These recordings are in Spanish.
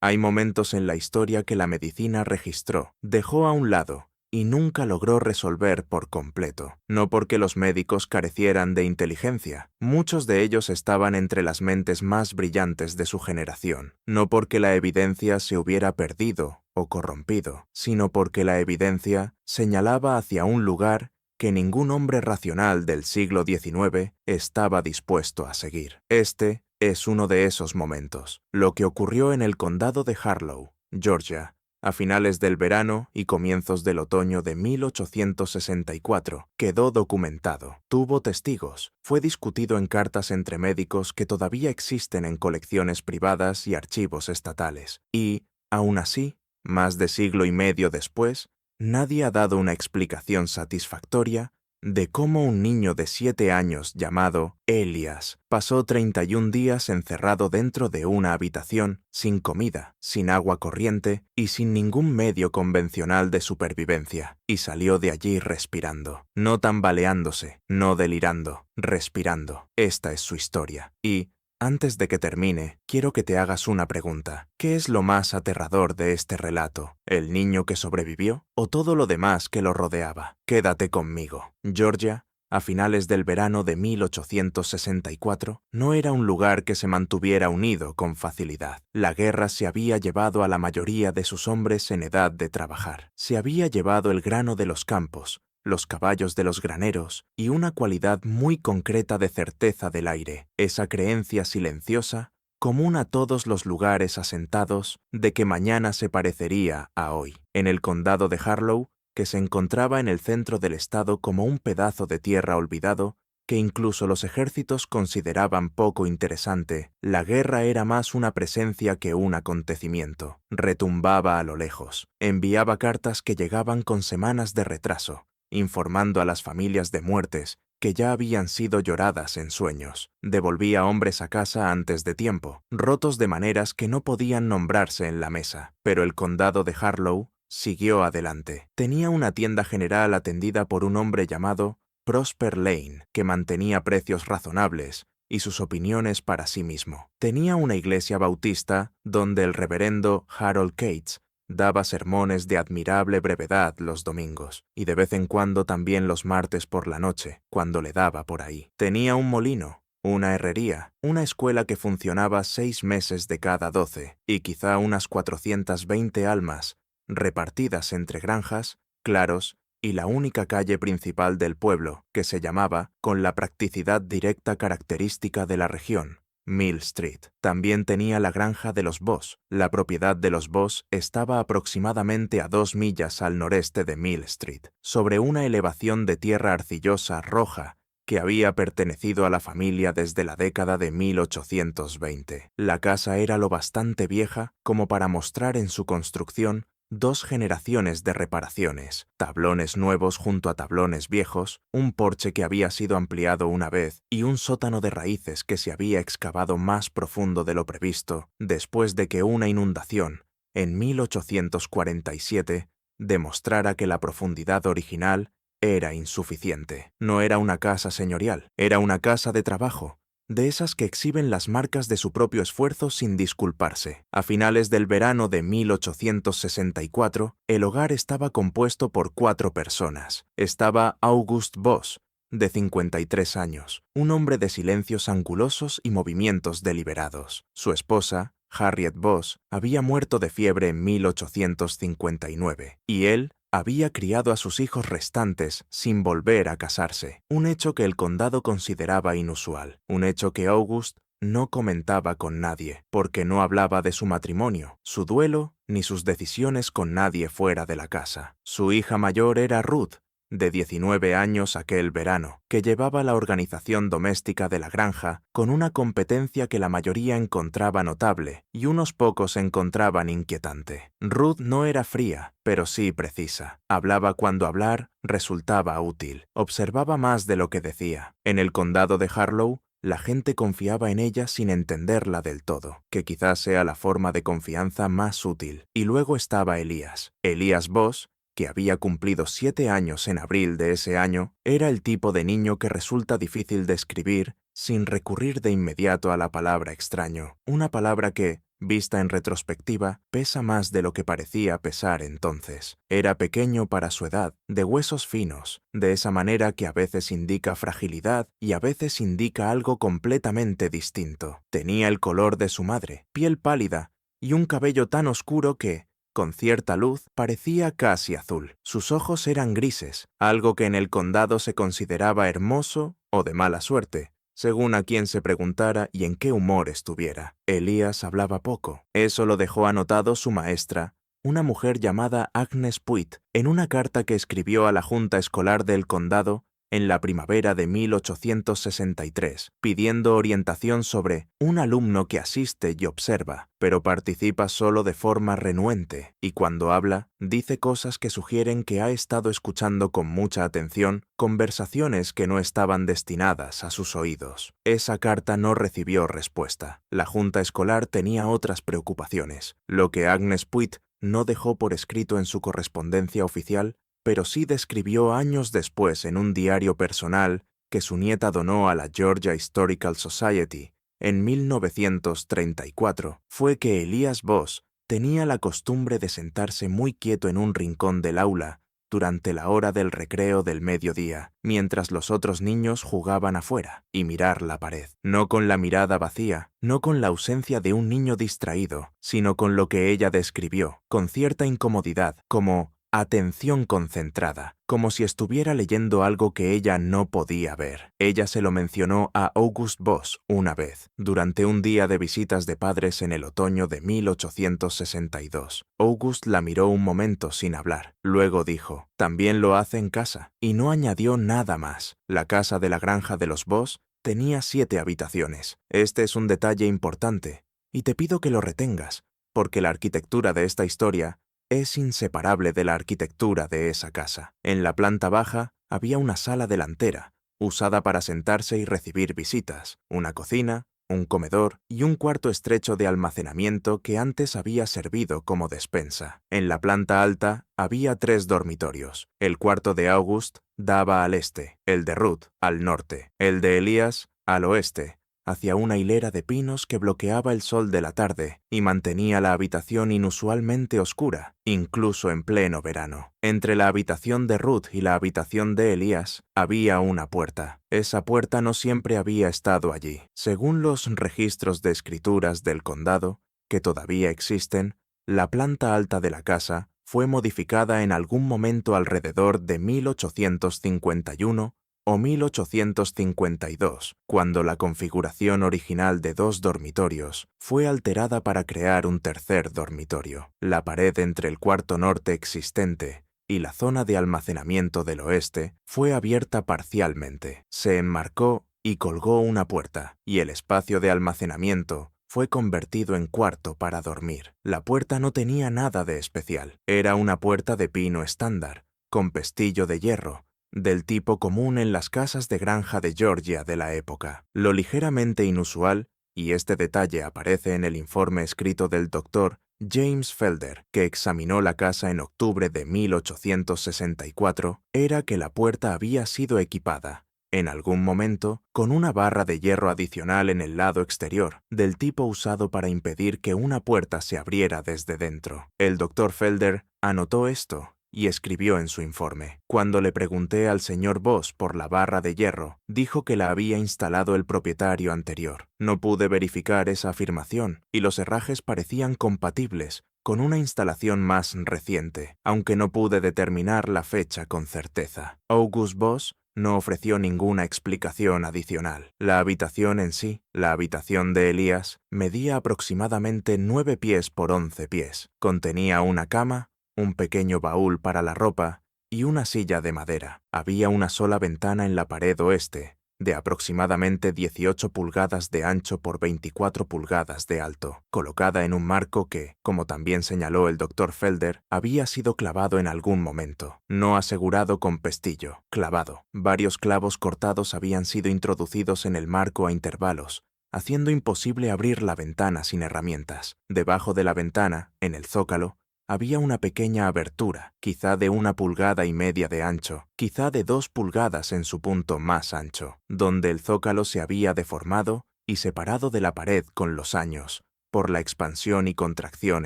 Hay momentos en la historia que la medicina registró, dejó a un lado, y nunca logró resolver por completo. No porque los médicos carecieran de inteligencia, muchos de ellos estaban entre las mentes más brillantes de su generación. No porque la evidencia se hubiera perdido o corrompido, sino porque la evidencia señalaba hacia un lugar que ningún hombre racional del siglo XIX estaba dispuesto a seguir. Este es uno de esos momentos, lo que ocurrió en el condado de Harlow, Georgia, a finales del verano y comienzos del otoño de 1864, quedó documentado, tuvo testigos, fue discutido en cartas entre médicos que todavía existen en colecciones privadas y archivos estatales, y, aún así, más de siglo y medio después, nadie ha dado una explicación satisfactoria de cómo un niño de 7 años llamado Elias pasó 31 días encerrado dentro de una habitación, sin comida, sin agua corriente y sin ningún medio convencional de supervivencia, y salió de allí respirando, no tambaleándose, no delirando, respirando. Esta es su historia. Y, antes de que termine, quiero que te hagas una pregunta. ¿Qué es lo más aterrador de este relato? ¿El niño que sobrevivió o todo lo demás que lo rodeaba? Quédate conmigo. Georgia, a finales del verano de 1864, no era un lugar que se mantuviera unido con facilidad. La guerra se había llevado a la mayoría de sus hombres en edad de trabajar. Se había llevado el grano de los campos, los caballos de los graneros y una cualidad muy concreta de certeza del aire, esa creencia silenciosa, común a todos los lugares asentados, de que mañana se parecería a hoy. En el condado de Harlow, que se encontraba en el centro del estado como un pedazo de tierra olvidado, que incluso los ejércitos consideraban poco interesante, la guerra era más una presencia que un acontecimiento. Retumbaba a lo lejos, enviaba cartas que llegaban con semanas de retraso, informando a las familias de muertes que ya habían sido lloradas en sueños. Devolvía hombres a casa antes de tiempo, rotos de maneras que no podían nombrarse en la mesa. Pero el condado de Harlow siguió adelante. Tenía una tienda general atendida por un hombre llamado Prosper Lane, que mantenía precios razonables y sus opiniones para sí mismo. Tenía una iglesia bautista donde el reverendo Harold Cates daba sermones de admirable brevedad los domingos, y de vez en cuando también los martes por la noche, cuando le daba por ahí. Tenía un molino, una herrería, una escuela que funcionaba 6 meses de cada 12, y quizá unas 420 almas, repartidas entre granjas, claros, y la única calle principal del pueblo, que se llamaba, con la practicidad directa característica de la región, Mill Street. También tenía la granja de los Boss. La propiedad de los Boss estaba aproximadamente a 2 millas al noreste de Mill Street, sobre una elevación de tierra arcillosa roja que había pertenecido a la familia desde la década de 1820. La casa era lo bastante vieja como para mostrar en su construcción 2 generaciones de reparaciones, tablones nuevos junto a tablones viejos, un porche que había sido ampliado una vez y un sótano de raíces que se había excavado más profundo de lo previsto después de que una inundación, en 1847, demostrara que la profundidad original era insuficiente. No era una casa señorial, era una casa de trabajo, de esas que exhiben las marcas de su propio esfuerzo sin disculparse. A finales del verano de 1864, el hogar estaba compuesto por 4 personas. Estaba August Boss, de 53 años, un hombre de silencios angulosos y movimientos deliberados. Su esposa, Harriet Boss, había muerto de fiebre en 1859, y él había criado a sus hijos restantes sin volver a casarse, un hecho que el condado consideraba inusual, un hecho que August no comentaba con nadie, porque no hablaba de su matrimonio, su duelo, ni sus decisiones con nadie fuera de la casa. Su hija mayor era Ruth, de 19 años aquel verano, que llevaba la organización doméstica de la granja con una competencia que la mayoría encontraba notable y unos pocos encontraban inquietante. Ruth no era fría, pero sí precisa. Hablaba cuando hablar resultaba útil. Observaba más de lo que decía. En el condado de Harlow, la gente confiaba en ella sin entenderla del todo, que quizás sea la forma de confianza más útil. Y luego estaba Elías. Elías Boss, que había cumplido 7 años en abril de ese año, era el tipo de niño que resulta difícil de escribir sin recurrir de inmediato a la palabra extraño, una palabra que, Vista en retrospectiva, pesa más de lo que parecía pesar entonces. Era pequeño para su edad, de huesos finos, de esa manera que a veces indica fragilidad y a veces indica algo completamente distinto. Tenía el color de su madre, piel pálida y un cabello tan oscuro que, con cierta luz, parecía casi azul. Sus ojos eran grises, algo que en el condado se consideraba hermoso o de mala suerte, según a quien se preguntara y en qué humor estuviera. Elías hablaba poco. Eso lo dejó anotado su maestra, una mujer llamada Agnes Puit, en una carta que escribió a la Junta Escolar del Condado en la primavera de 1863, pidiendo orientación sobre un alumno que asiste y observa, pero participa solo de forma renuente, y cuando habla, dice cosas que sugieren que ha estado escuchando con mucha atención conversaciones que no estaban destinadas a sus oídos. Esa carta no recibió respuesta. La Junta Escolar tenía otras preocupaciones. Lo que Agnes Puit no dejó por escrito en su correspondencia oficial, pero sí describió años después en un diario personal que su nieta donó a la Georgia Historical Society en 1934, fue que Elías Voss tenía la costumbre de sentarse muy quieto en un rincón del aula durante la hora del recreo del mediodía, mientras los otros niños jugaban afuera, y mirar la pared, no con la mirada vacía, no con la ausencia de un niño distraído, sino con lo que ella describió, con cierta incomodidad, como atención concentrada, como si estuviera leyendo algo que ella no podía ver. Ella se lo mencionó a August Voss una vez, durante un día de visitas de padres en el otoño de 1862. August la miró un momento sin hablar. Luego dijo, «También lo hace en casa», y no añadió nada más. La casa de la granja de los Voss tenía 7 habitaciones. Este es un detalle importante, y te pido que lo retengas, porque la arquitectura de esta historia es inseparable de la arquitectura de esa casa. En la planta baja había una sala delantera, usada para sentarse y recibir visitas, una cocina, un comedor y un cuarto estrecho de almacenamiento que antes había servido como despensa. En la planta alta había 3 dormitorios. El cuarto de August daba al este, el de Ruth al norte, el de Elías al oeste, hacia una hilera de pinos que bloqueaba el sol de la tarde y mantenía la habitación inusualmente oscura, incluso en pleno verano. Entre la habitación de Ruth y la habitación de Elías había una puerta. Esa puerta no siempre había estado allí. Según los registros de escrituras del condado, que todavía existen, la planta alta de la casa fue modificada en algún momento alrededor de 1851 o 1852, cuando la configuración original de 2 dormitorios fue alterada para crear un tercer dormitorio. La pared entre el cuarto norte existente y la zona de almacenamiento del oeste fue abierta parcialmente. Se enmarcó y colgó una puerta, y el espacio de almacenamiento fue convertido en cuarto para dormir. La puerta no tenía nada de especial. Era una puerta de pino estándar, con pestillo de hierro, del tipo común en las casas de granja de Georgia de la época. Lo ligeramente inusual, y este detalle aparece en el informe escrito del Dr. James Felder, que examinó la casa en octubre de 1864, era que la puerta había sido equipada, en algún momento, con una barra de hierro adicional en el lado exterior, del tipo usado para impedir que una puerta se abriera desde dentro. El Dr. Felder anotó esto y escribió en su informe. Cuando le pregunté al señor Voss por la barra de hierro, dijo que la había instalado el propietario anterior. No pude verificar esa afirmación, y los herrajes parecían compatibles con una instalación más reciente, aunque no pude determinar la fecha con certeza. August Voss no ofreció ninguna explicación adicional. La habitación en sí, la habitación de Elías, medía aproximadamente 9 pies por 11 pies. Contenía una cama, un pequeño baúl para la ropa y una silla de madera. Había una sola ventana en la pared oeste, de aproximadamente 18 pulgadas de ancho por 24 pulgadas de alto, colocada en un marco que, como también señaló el Dr. Felder, había sido clavado en algún momento, no asegurado con pestillo, clavado. Varios clavos cortados habían sido introducidos en el marco a intervalos, haciendo imposible abrir la ventana sin herramientas. Debajo de la ventana, en el zócalo, había una pequeña abertura, quizá de 1,5 pulgadas de ancho, quizá de 2 pulgadas en su punto más ancho, donde el zócalo se había deformado y separado de la pared con los años, por la expansión y contracción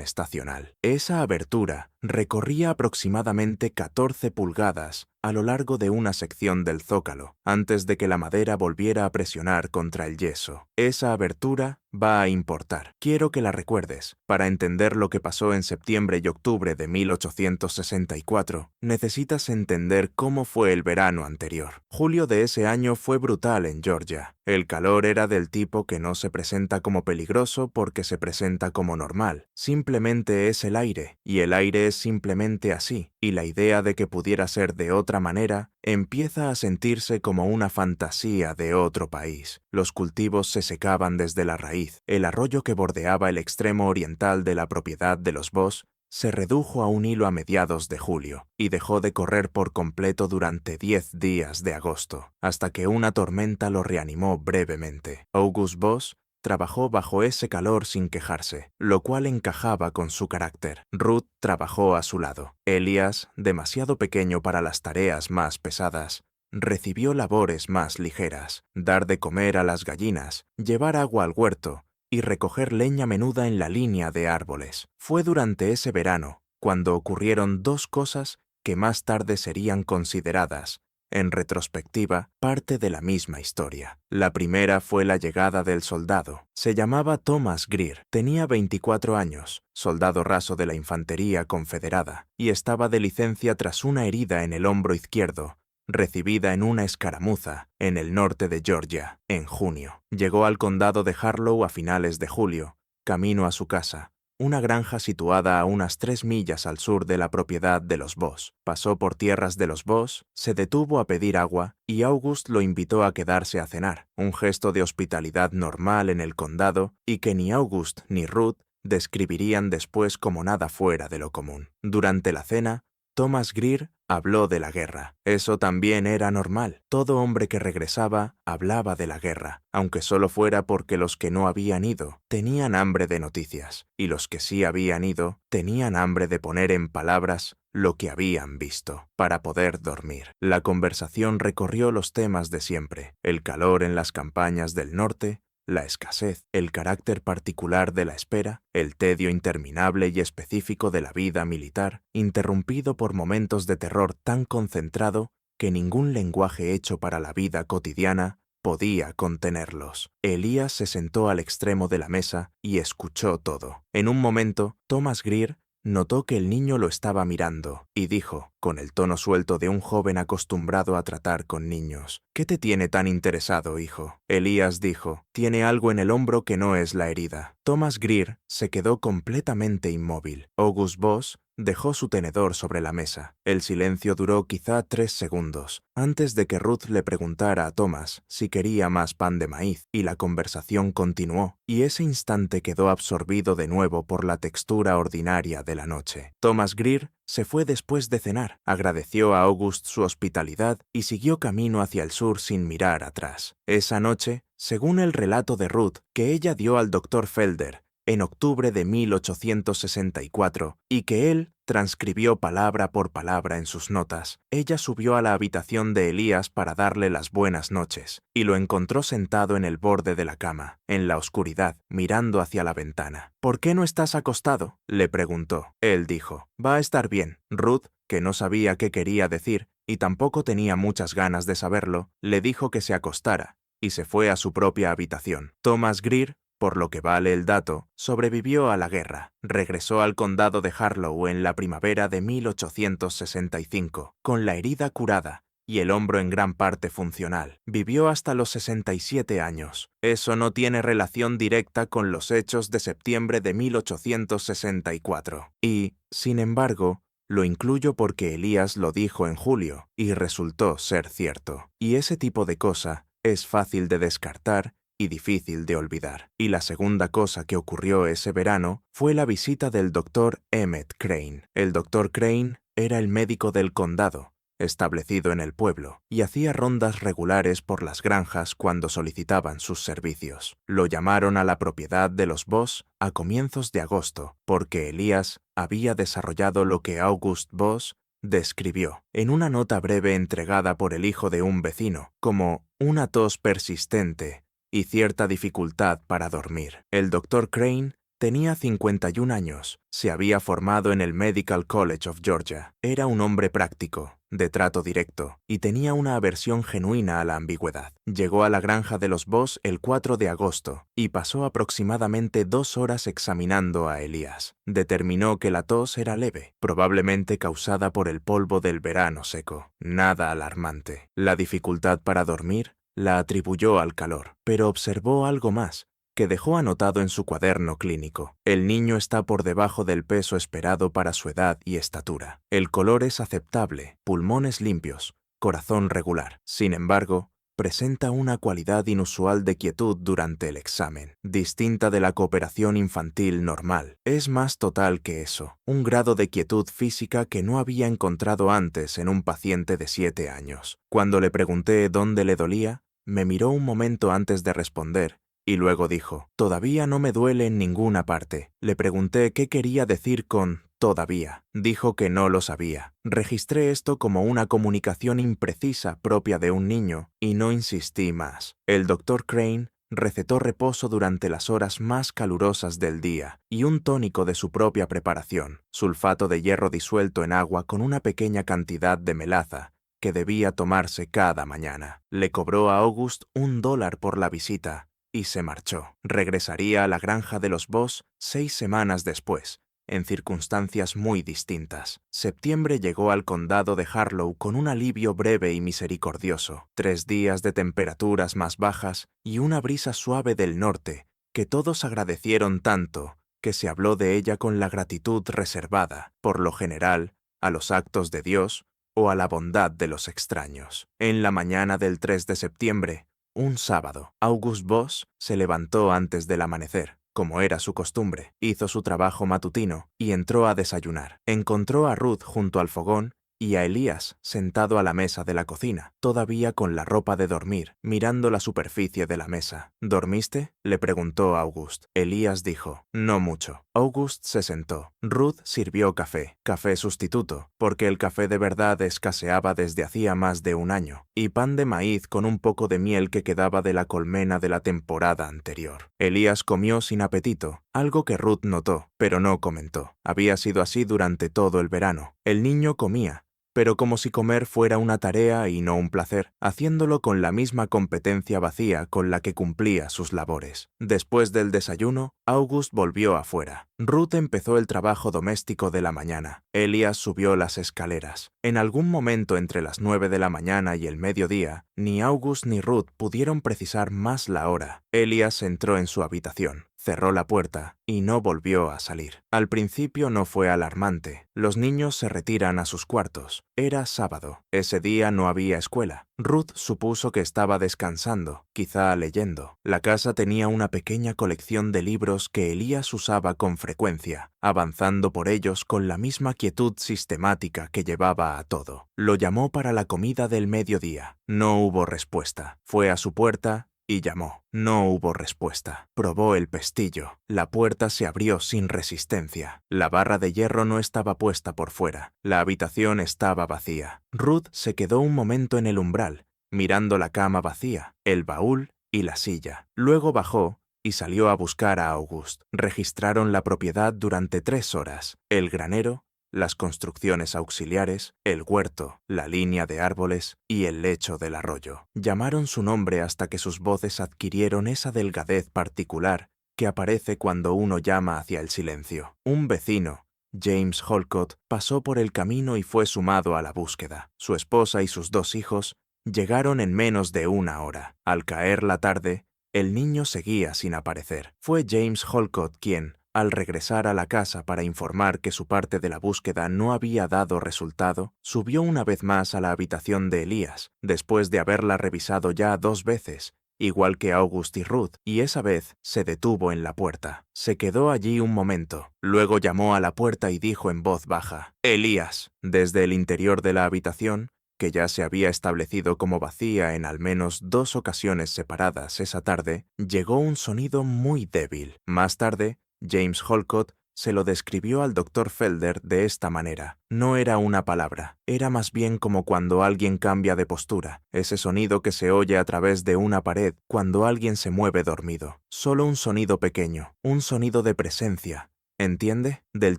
estacional. Esa abertura recorría aproximadamente 14 pulgadas a lo largo de una sección del zócalo, antes de que la madera volviera a presionar contra el yeso. Esa abertura va a importar. Quiero que la recuerdes. Para entender lo que pasó en septiembre y octubre de 1864, necesitas entender cómo fue el verano anterior. Julio de ese año fue brutal en Georgia. El calor era del tipo que no se presenta como peligroso porque se presenta como normal. Simplemente es el aire, y el aire es simplemente así, y la idea de que pudiera ser de otra manera empieza a sentirse como una fantasía de otro país. Los cultivos se secaban desde la raíz. El arroyo que bordeaba el extremo oriental de la propiedad de los Voss se redujo a un hilo a mediados de julio y dejó de correr por completo durante 10 días de agosto, hasta que una tormenta lo reanimó brevemente. August Voss trabajó bajo ese calor sin quejarse, lo cual encajaba con su carácter. Ruth trabajó a su lado. Elias, demasiado pequeño para las tareas más pesadas, recibió labores más ligeras: dar de comer a las gallinas, llevar agua al huerto y recoger leña menuda en la línea de árboles. Fue durante ese verano cuando ocurrieron dos cosas que más tarde serían consideradas, en retrospectiva, parte de la misma historia. La primera fue la llegada del soldado. Se llamaba Thomas Greer, tenía 24 años, soldado raso de la infantería confederada, y estaba de licencia tras una herida en el hombro izquierdo, recibida en una escaramuza en el norte de Georgia, en junio. Llegó al condado de Harlow a finales de julio, camino a su casa, una granja situada a unas 3 millas al sur de la propiedad de los Voss. Pasó por tierras de los Voss, se detuvo a pedir agua y August lo invitó a quedarse a cenar, un gesto de hospitalidad normal en el condado y que ni August ni Ruth describirían después como nada fuera de lo común. Durante la cena, Thomas Greer habló de la guerra. Eso también era normal. Todo hombre que regresaba hablaba de la guerra, aunque solo fuera porque los que no habían ido tenían hambre de noticias, y los que sí habían ido tenían hambre de poner en palabras lo que habían visto, para poder dormir. La conversación recorrió los temas de siempre: el calor en las campañas del norte, la escasez, el carácter particular de la espera, el tedio interminable y específico de la vida militar, interrumpido por momentos de terror tan concentrado que ningún lenguaje hecho para la vida cotidiana podía contenerlos. Elías se sentó al extremo de la mesa y escuchó todo. En un momento, Thomas Greer notó que el niño lo estaba mirando y dijo, con el tono suelto de un joven acostumbrado a tratar con niños: «¿Qué te tiene tan interesado, hijo?». Elías dijo: «Tiene algo en el hombro que no es la herida». Thomas Greer se quedó completamente inmóvil. August Voss dejó su tenedor sobre la mesa. El silencio duró quizá 3 segundos, antes de que Ruth le preguntara a Thomas si quería más pan de maíz, y la conversación continuó, y ese instante quedó absorbido de nuevo por la textura ordinaria de la noche. Thomas Greer se fue después de cenar, agradeció a August su hospitalidad y siguió camino hacia el sur sin mirar atrás. Esa noche, según el relato de Ruth que ella dio al Dr. Felder en octubre de 1864 y que él transcribió palabra por palabra en sus notas, ella subió a la habitación de Elías para darle las buenas noches y lo encontró sentado en el borde de la cama, en la oscuridad, mirando hacia la ventana. «¿Por qué no estás acostado?», le preguntó. Él dijo: «Va a estar bien». Ruth, que no sabía qué quería decir y tampoco tenía muchas ganas de saberlo, le dijo que se acostara y se fue a su propia habitación. Thomas Greer, por lo que vale el dato, sobrevivió a la guerra. Regresó al condado de Harlow en la primavera de 1865, con la herida curada y el hombro en gran parte funcional. Vivió hasta los 67 años. Eso no tiene relación directa con los hechos de septiembre de 1864. Y, sin embargo, lo incluyo porque Elías lo dijo en julio y resultó ser cierto. Y ese tipo de cosa es fácil de descartar y difícil de olvidar. Y la segunda cosa que ocurrió ese verano fue la visita del Dr. Emmett Crane. El Dr. Crane era el médico del condado, establecido en el pueblo, y hacía rondas regulares por las granjas cuando solicitaban sus servicios. Lo llamaron a la propiedad de los Voss a comienzos de agosto, porque Elías había desarrollado lo que August Voss describió en una nota breve entregada por el hijo de un vecino como una tos persistente y cierta dificultad para dormir. El Dr. Crane Tenía 51 años, se había formado en el Medical College of Georgia. Era un hombre práctico, de trato directo, y tenía una aversión genuina a la ambigüedad. Llegó a la granja de los Voss el 4 de agosto y pasó aproximadamente 2 horas examinando a Elías. Determinó que la tos era leve, probablemente causada por el polvo del verano seco. Nada alarmante. La dificultad para dormir la atribuyó al calor, pero observó algo más, que dejó anotado en su cuaderno clínico. El niño está por debajo del peso esperado para su edad y estatura. El color es aceptable, pulmones limpios, corazón regular. Sin embargo, presenta una cualidad inusual de quietud durante el examen, distinta de la cooperación infantil normal. Es más total que eso, un grado de quietud física que no había encontrado antes en un paciente de 7 años. Cuando le pregunté dónde le dolía, me miró un momento antes de responder, y luego dijo, «Todavía no me duele en ninguna parte». Le pregunté qué quería decir con «todavía». Dijo que no lo sabía. Registré esto como una comunicación imprecisa propia de un niño y no insistí más. El Dr. Crane recetó reposo durante las horas más calurosas del día y un tónico de su propia preparación, sulfato de hierro disuelto en agua con una pequeña cantidad de melaza, que debía tomarse cada mañana. Le cobró a August $1 por la visita y se marchó. Regresaría a la granja de los Voss 6 semanas después, en circunstancias muy distintas. Septiembre llegó al condado de Harlow con un alivio breve y misericordioso. 3 días de temperaturas más bajas y una brisa suave del norte, que todos agradecieron tanto que se habló de ella con la gratitud reservada, por lo general, a los actos de Dios o a la bondad de los extraños. En la mañana del 3 de septiembre, un sábado, August Voss se levantó antes del amanecer, como era su costumbre, hizo su trabajo matutino y entró a desayunar. Encontró a Ruth junto al fogón y a Elías sentado a la mesa de la cocina, todavía con la ropa de dormir, mirando la superficie de la mesa. «¿Dormiste?», le preguntó August. Elías dijo, «No mucho». August se sentó. Ruth sirvió café sustituto, porque el café de verdad escaseaba desde hacía más de un año, y pan de maíz con un poco de miel que quedaba de la colmena de la temporada anterior. Elías comió sin apetito, algo que Ruth notó, pero no comentó. Había sido así durante todo el verano. El niño comía, pero como si comer fuera una tarea y no un placer, haciéndolo con la misma competencia vacía con la que cumplía sus labores. Después del desayuno, August volvió afuera. Ruth empezó el trabajo doméstico de la mañana. Elías subió las escaleras. En algún momento entre las 9 de la mañana y el mediodía, ni August ni Ruth pudieron precisar más la hora. Elías entró en su habitación. Cerró la puerta y no volvió a salir. Al principio no fue alarmante. Los niños se retiran a sus cuartos. Era sábado. Ese día no había escuela. Ruth supuso que estaba descansando, quizá leyendo. La casa tenía una pequeña colección de libros que Elías usaba con frecuencia, avanzando por ellos con la misma quietud sistemática que llevaba a todo. Lo llamó para la comida del mediodía. No hubo respuesta. Fue a su puerta y llamó. No hubo respuesta. Probó el pestillo. La puerta se abrió sin resistencia. La barra de hierro no estaba puesta por fuera. La habitación estaba vacía. Ruth se quedó un momento en el umbral, mirando la cama vacía, el baúl y la silla. Luego bajó y salió a buscar a August. Registraron la propiedad durante 3 horas. El granero, las construcciones auxiliares, el huerto, la línea de árboles y el lecho del arroyo. Llamaron su nombre hasta que sus voces adquirieron esa delgadez particular que aparece cuando uno llama hacia el silencio. Un vecino, James Holcott, pasó por el camino y fue sumado a la búsqueda. Su esposa y sus 2 hijos llegaron en menos de 1 hora. Al caer la tarde, el niño seguía sin aparecer. Fue James Holcott quien, al regresar a la casa para informar que su parte de la búsqueda no había dado resultado, subió una vez más a la habitación de Elías, después de haberla revisado ya 2 veces, igual que August y Ruth, y esa vez se detuvo en la puerta. Se quedó allí un momento, luego llamó a la puerta y dijo en voz baja, «Elías». Desde el interior de la habitación, que ya se había establecido como vacía en al menos 2 ocasiones separadas esa tarde, llegó un sonido muy débil. Más tarde, James Holcott se lo describió al Dr. Felder de esta manera. No era una palabra, era más bien como cuando alguien cambia de postura, ese sonido que se oye a través de una pared cuando alguien se mueve dormido. Solo un sonido pequeño, un sonido de presencia. ¿Entiende? Del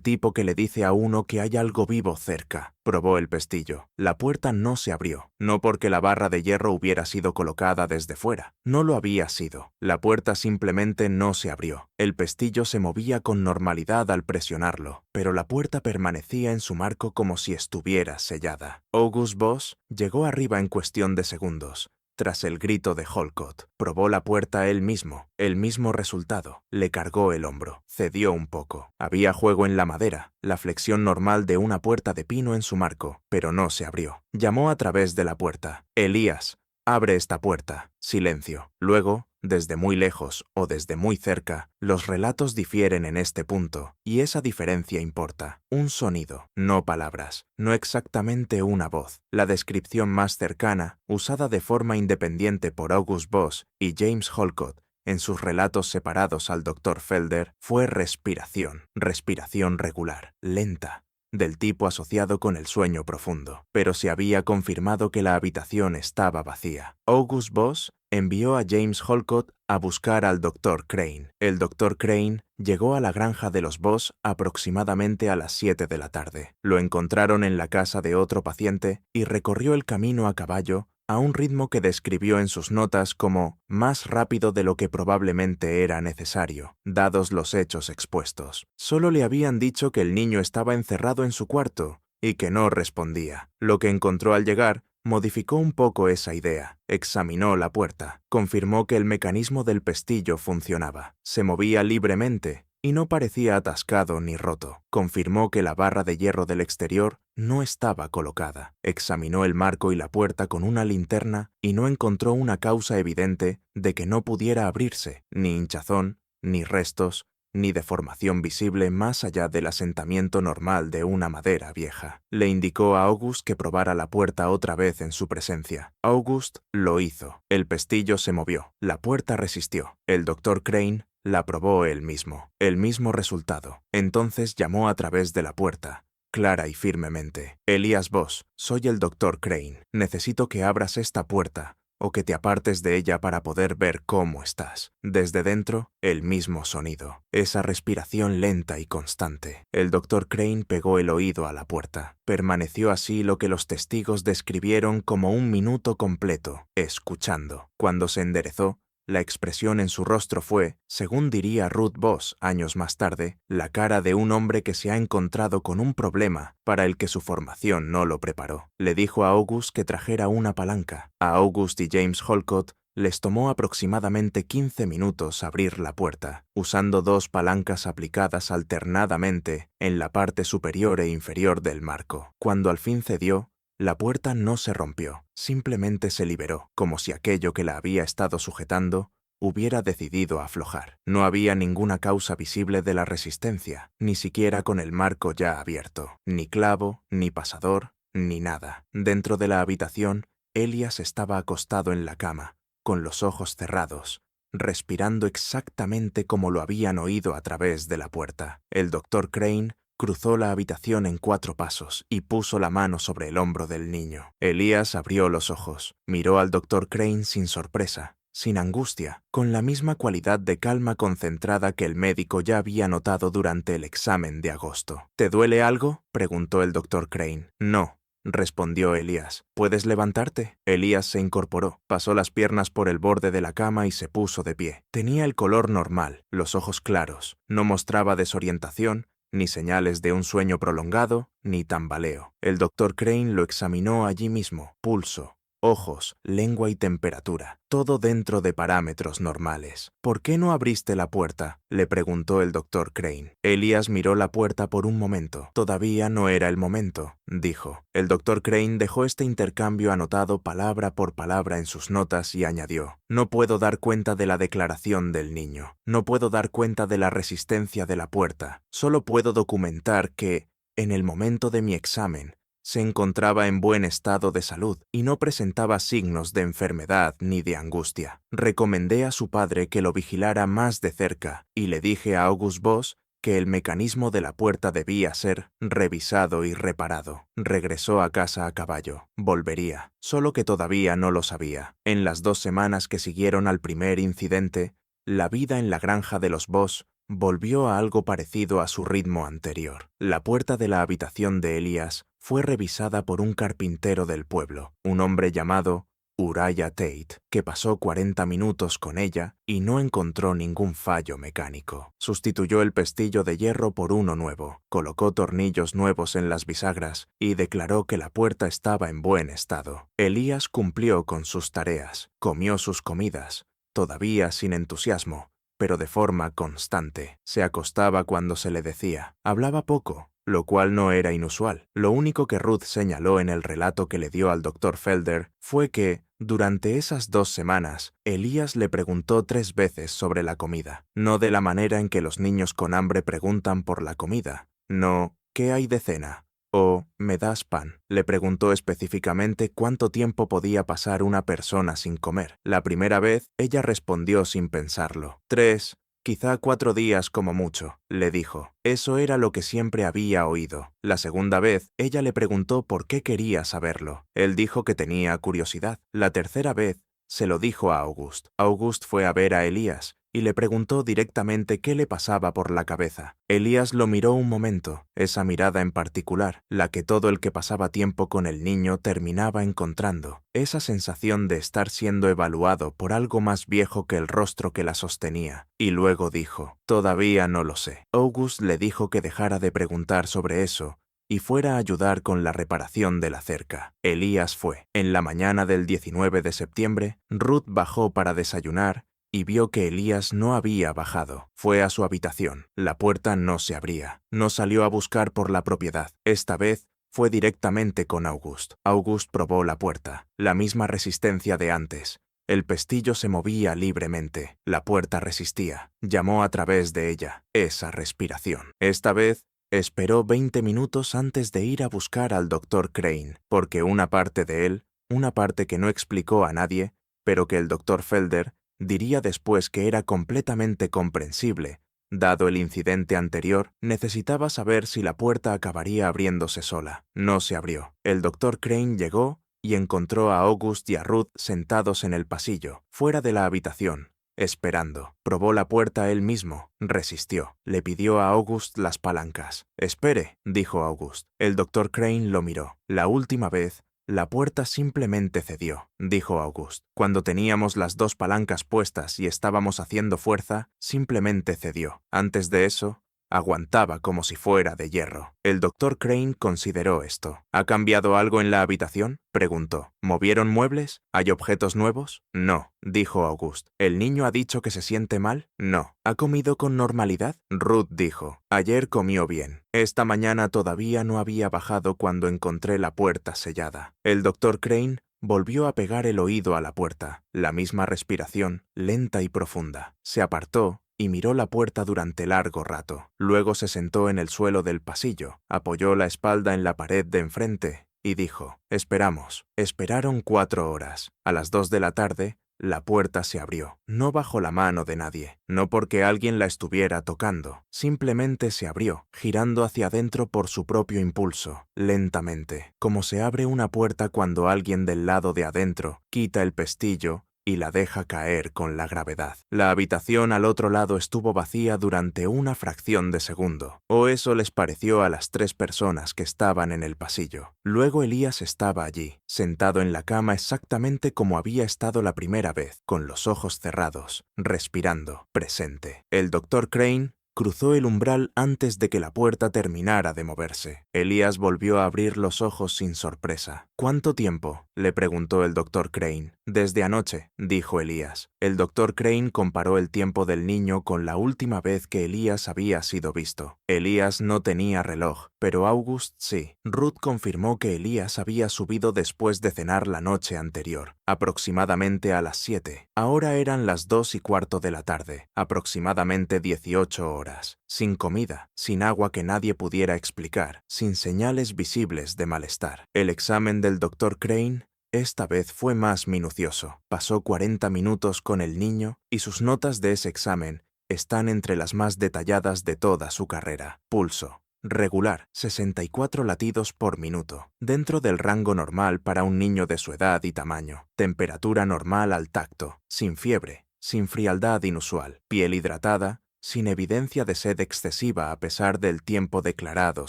tipo que le dice a uno que hay algo vivo cerca. Probó el pestillo. La puerta no se abrió, no porque la barra de hierro hubiera sido colocada desde fuera. No lo había sido. La puerta simplemente no se abrió. El pestillo se movía con normalidad al presionarlo, pero la puerta permanecía en su marco como si estuviera sellada. August Voss llegó arriba en cuestión de segundos. Tras el grito de Holcott, probó la puerta él mismo. El mismo resultado. Le cargó el hombro. Cedió un poco. Había juego en la madera, la flexión normal de una puerta de pino en su marco, pero no se abrió. Llamó a través de la puerta. «Elías, abre esta puerta». Silencio. Luego, desde muy lejos o desde muy cerca, los relatos difieren en este punto, y esa diferencia importa. Un sonido, no palabras, no exactamente una voz. La descripción más cercana, usada de forma independiente por August Voss y James Holcott en sus relatos separados al Dr. Felder, fue respiración regular, lenta, del tipo asociado con el sueño profundo, pero se había confirmado que la habitación estaba vacía. August Voss envió a James Holcott a buscar al Dr. Crane. El Dr. Crane llegó a la granja de los Voss aproximadamente a las 7 de la tarde. Lo encontraron en la casa de otro paciente y recorrió el camino a caballo a un ritmo que describió en sus notas como más rápido de lo que probablemente era necesario, dados los hechos expuestos. Solo le habían dicho que el niño estaba encerrado en su cuarto y que no respondía. Lo que encontró al llegar modificó un poco esa idea. Examinó la puerta, confirmó que el mecanismo del pestillo funcionaba. Se movía libremente y no parecía atascado ni roto. Confirmó que la barra de hierro del exterior no estaba colocada. Examinó el marco y la puerta con una linterna y no encontró una causa evidente de que no pudiera abrirse, ni hinchazón, ni restos, ni deformación visible más allá del asentamiento normal de una madera vieja. Le indicó a August que probara la puerta otra vez en su presencia. August lo hizo. El pestillo se movió. La puerta resistió. El Dr. Crane la probó él mismo. El mismo resultado. Entonces llamó a través de la puerta, clara y firmemente. «Elías Voss, soy el Dr. Crane. Necesito que abras esta puerta o que te apartes de ella para poder ver cómo estás». Desde dentro, el mismo sonido, esa respiración lenta y constante. El Dr. Crane pegó el oído a la puerta. Permaneció así lo que los testigos describieron como un minuto completo, escuchando. Cuando se enderezó, la expresión en su rostro fue, según diría Ruth Voss años más tarde, la cara de un hombre que se ha encontrado con un problema para el que su formación no lo preparó. Le dijo a August que trajera una palanca. A August y James Holcott les tomó aproximadamente 15 minutos abrir la puerta, usando dos palancas aplicadas alternadamente en la parte superior e inferior del marco. Cuando al fin cedió, la puerta no se rompió, simplemente se liberó, como si aquello que la había estado sujetando hubiera decidido aflojar. No había ninguna causa visible de la resistencia, ni siquiera con el marco ya abierto. Ni clavo, ni pasador, ni nada. Dentro de la habitación, Elías estaba acostado en la cama, con los ojos cerrados, respirando exactamente como lo habían oído a través de la puerta. El Dr. Crane cruzó la habitación en 4 pasos y puso la mano sobre el hombro del niño. Elías abrió los ojos, miró al Dr. Crane sin sorpresa, sin angustia, con la misma cualidad de calma concentrada que el médico ya había notado durante el examen de agosto. «¿Te duele algo?», preguntó el Dr. Crane. «No», respondió Elías. «¿Puedes levantarte?». Elías se incorporó, pasó las piernas por el borde de la cama y se puso de pie. Tenía el color normal, los ojos claros, no mostraba desorientación, ni señales de un sueño prolongado, ni tambaleo. El Dr. Crane lo examinó allí mismo, pulso, ojos, lengua y temperatura, todo dentro de parámetros normales. «¿Por qué no abriste la puerta?», le preguntó el Dr. Crane. Elías miró la puerta por un momento. «Todavía no era el momento», dijo. El Dr. Crane dejó este intercambio anotado palabra por palabra en sus notas y añadió: «No puedo dar cuenta de la declaración del niño. No puedo dar cuenta de la resistencia de la puerta. Solo puedo documentar que, en el momento de mi examen, se encontraba en buen estado de salud y no presentaba signos de enfermedad ni de angustia. Recomendé a su padre que lo vigilara más de cerca y le dije a August Voss que el mecanismo de la puerta debía ser revisado y reparado. Regresó a casa a caballo. Volvería, solo que todavía no lo sabía. En las 2 semanas que siguieron al primer incidente, la vida en la granja de los Voss volvió a algo parecido a su ritmo anterior. La puerta de la habitación de Elías fue revisada por un carpintero del pueblo, un hombre llamado Uriah Tate, que pasó 40 minutos con ella y no encontró ningún fallo mecánico. Sustituyó el pestillo de hierro por uno nuevo, colocó tornillos nuevos en las bisagras y declaró que la puerta estaba en buen estado. Elías cumplió con sus tareas, comió sus comidas, todavía sin entusiasmo, pero de forma constante. Se acostaba cuando se le decía. Hablaba poco, lo cual no era inusual. Lo único que Ruth señaló en el relato que le dio al Dr. Felder fue que, durante esas 2 semanas, Elías le preguntó 3 veces sobre la comida. No de la manera en que los niños con hambre preguntan por la comida. No, ¿qué hay de cena? O, ¿me das pan? Le preguntó específicamente cuánto tiempo podía pasar una persona sin comer. La primera vez, ella respondió sin pensarlo. 3, quizá 4 días como mucho, le dijo. Eso era lo que siempre había oído. La segunda vez, ella le preguntó por qué quería saberlo. Él dijo que tenía curiosidad. La tercera vez, se lo dijo a August. August fue a ver a Elías y le preguntó directamente qué le pasaba por la cabeza. Elías lo miró un momento, esa mirada en particular, la que todo el que pasaba tiempo con el niño terminaba encontrando, esa sensación de estar siendo evaluado por algo más viejo que el rostro que la sostenía. Y luego dijo, todavía no lo sé. August le dijo que dejara de preguntar sobre eso y fuera a ayudar con la reparación de la cerca. Elías fue. En la mañana del 19 de septiembre, Ruth bajó para desayunar y vio que Elías no había bajado. Fue a su habitación. La puerta no se abría. No salió a buscar por la propiedad. Esta vez fue directamente con August. August probó la puerta. La misma resistencia de antes. El pestillo se movía libremente. La puerta resistía. Llamó a través de ella. Esa respiración. Esta vez esperó 20 minutos antes de ir a buscar al Dr. Crane, porque una parte de él, una parte que no explicó a nadie, pero que el Dr. Felder diría después que era completamente comprensible. Dado el incidente anterior, necesitaba saber si la puerta acabaría abriéndose sola. No se abrió. El Dr. Crane llegó y encontró a August y a Ruth sentados en el pasillo, fuera de la habitación, esperando. Probó la puerta él mismo. Resistió. Le pidió a August las palancas. «Espere», dijo August. El Dr. Crane lo miró. La última vez, la puerta simplemente cedió, dijo August. Cuando teníamos las 2 palancas puestas y estábamos haciendo fuerza, simplemente cedió. Antes de eso, aguantaba como si fuera de hierro. El Dr. Crane consideró esto. ¿Ha cambiado algo en la habitación?, preguntó. ¿Movieron muebles? ¿Hay objetos nuevos? No, dijo August. ¿El niño ha dicho que se siente mal? No. ¿Ha comido con normalidad? Ruth dijo. Ayer comió bien. Esta mañana todavía no había bajado cuando encontré la puerta sellada. El Dr. Crane volvió a pegar el oído a la puerta. La misma respiración, lenta y profunda. Se apartó y miró la puerta durante largo rato. Luego se sentó en el suelo del pasillo, apoyó la espalda en la pared de enfrente y dijo, «Esperamos». Esperaron 4 horas. A las 2 de la tarde, la puerta se abrió, no bajo la mano de nadie, no porque alguien la estuviera tocando, simplemente se abrió, girando hacia adentro por su propio impulso, lentamente, como se abre una puerta cuando alguien del lado de adentro quita el pestillo y la deja caer con la gravedad. La habitación al otro lado estuvo vacía durante una fracción de segundo, o eso les pareció a las 3 personas que estaban en el pasillo. Luego Elías estaba allí, sentado en la cama exactamente como había estado la primera vez, con los ojos cerrados, respirando, presente. El Dr. Crane cruzó el umbral antes de que la puerta terminara de moverse. Elías volvió a abrir los ojos sin sorpresa. «¿Cuánto tiempo?», le preguntó el Dr. Crane. «Desde anoche», dijo Elías. El Dr. Crane comparó el tiempo del niño con la última vez que Elías había sido visto. Elías no tenía reloj, pero August sí. Ruth confirmó que Elías había subido después de cenar la noche anterior, aproximadamente a las 7. Ahora eran las 2:15 de la tarde, aproximadamente 18 horas. Sin comida, sin agua que nadie pudiera explicar, sin señales visibles de malestar. El examen del Dr. Crane esta vez fue más minucioso. Pasó 40 minutos con el niño y sus notas de ese examen están entre las más detalladas de toda su carrera. Pulso regular, 64 latidos por minuto, dentro del rango normal para un niño de su edad y tamaño. Temperatura normal al tacto, sin fiebre, sin frialdad inusual. Piel hidratada, sin evidencia de sed excesiva a pesar del tiempo declarado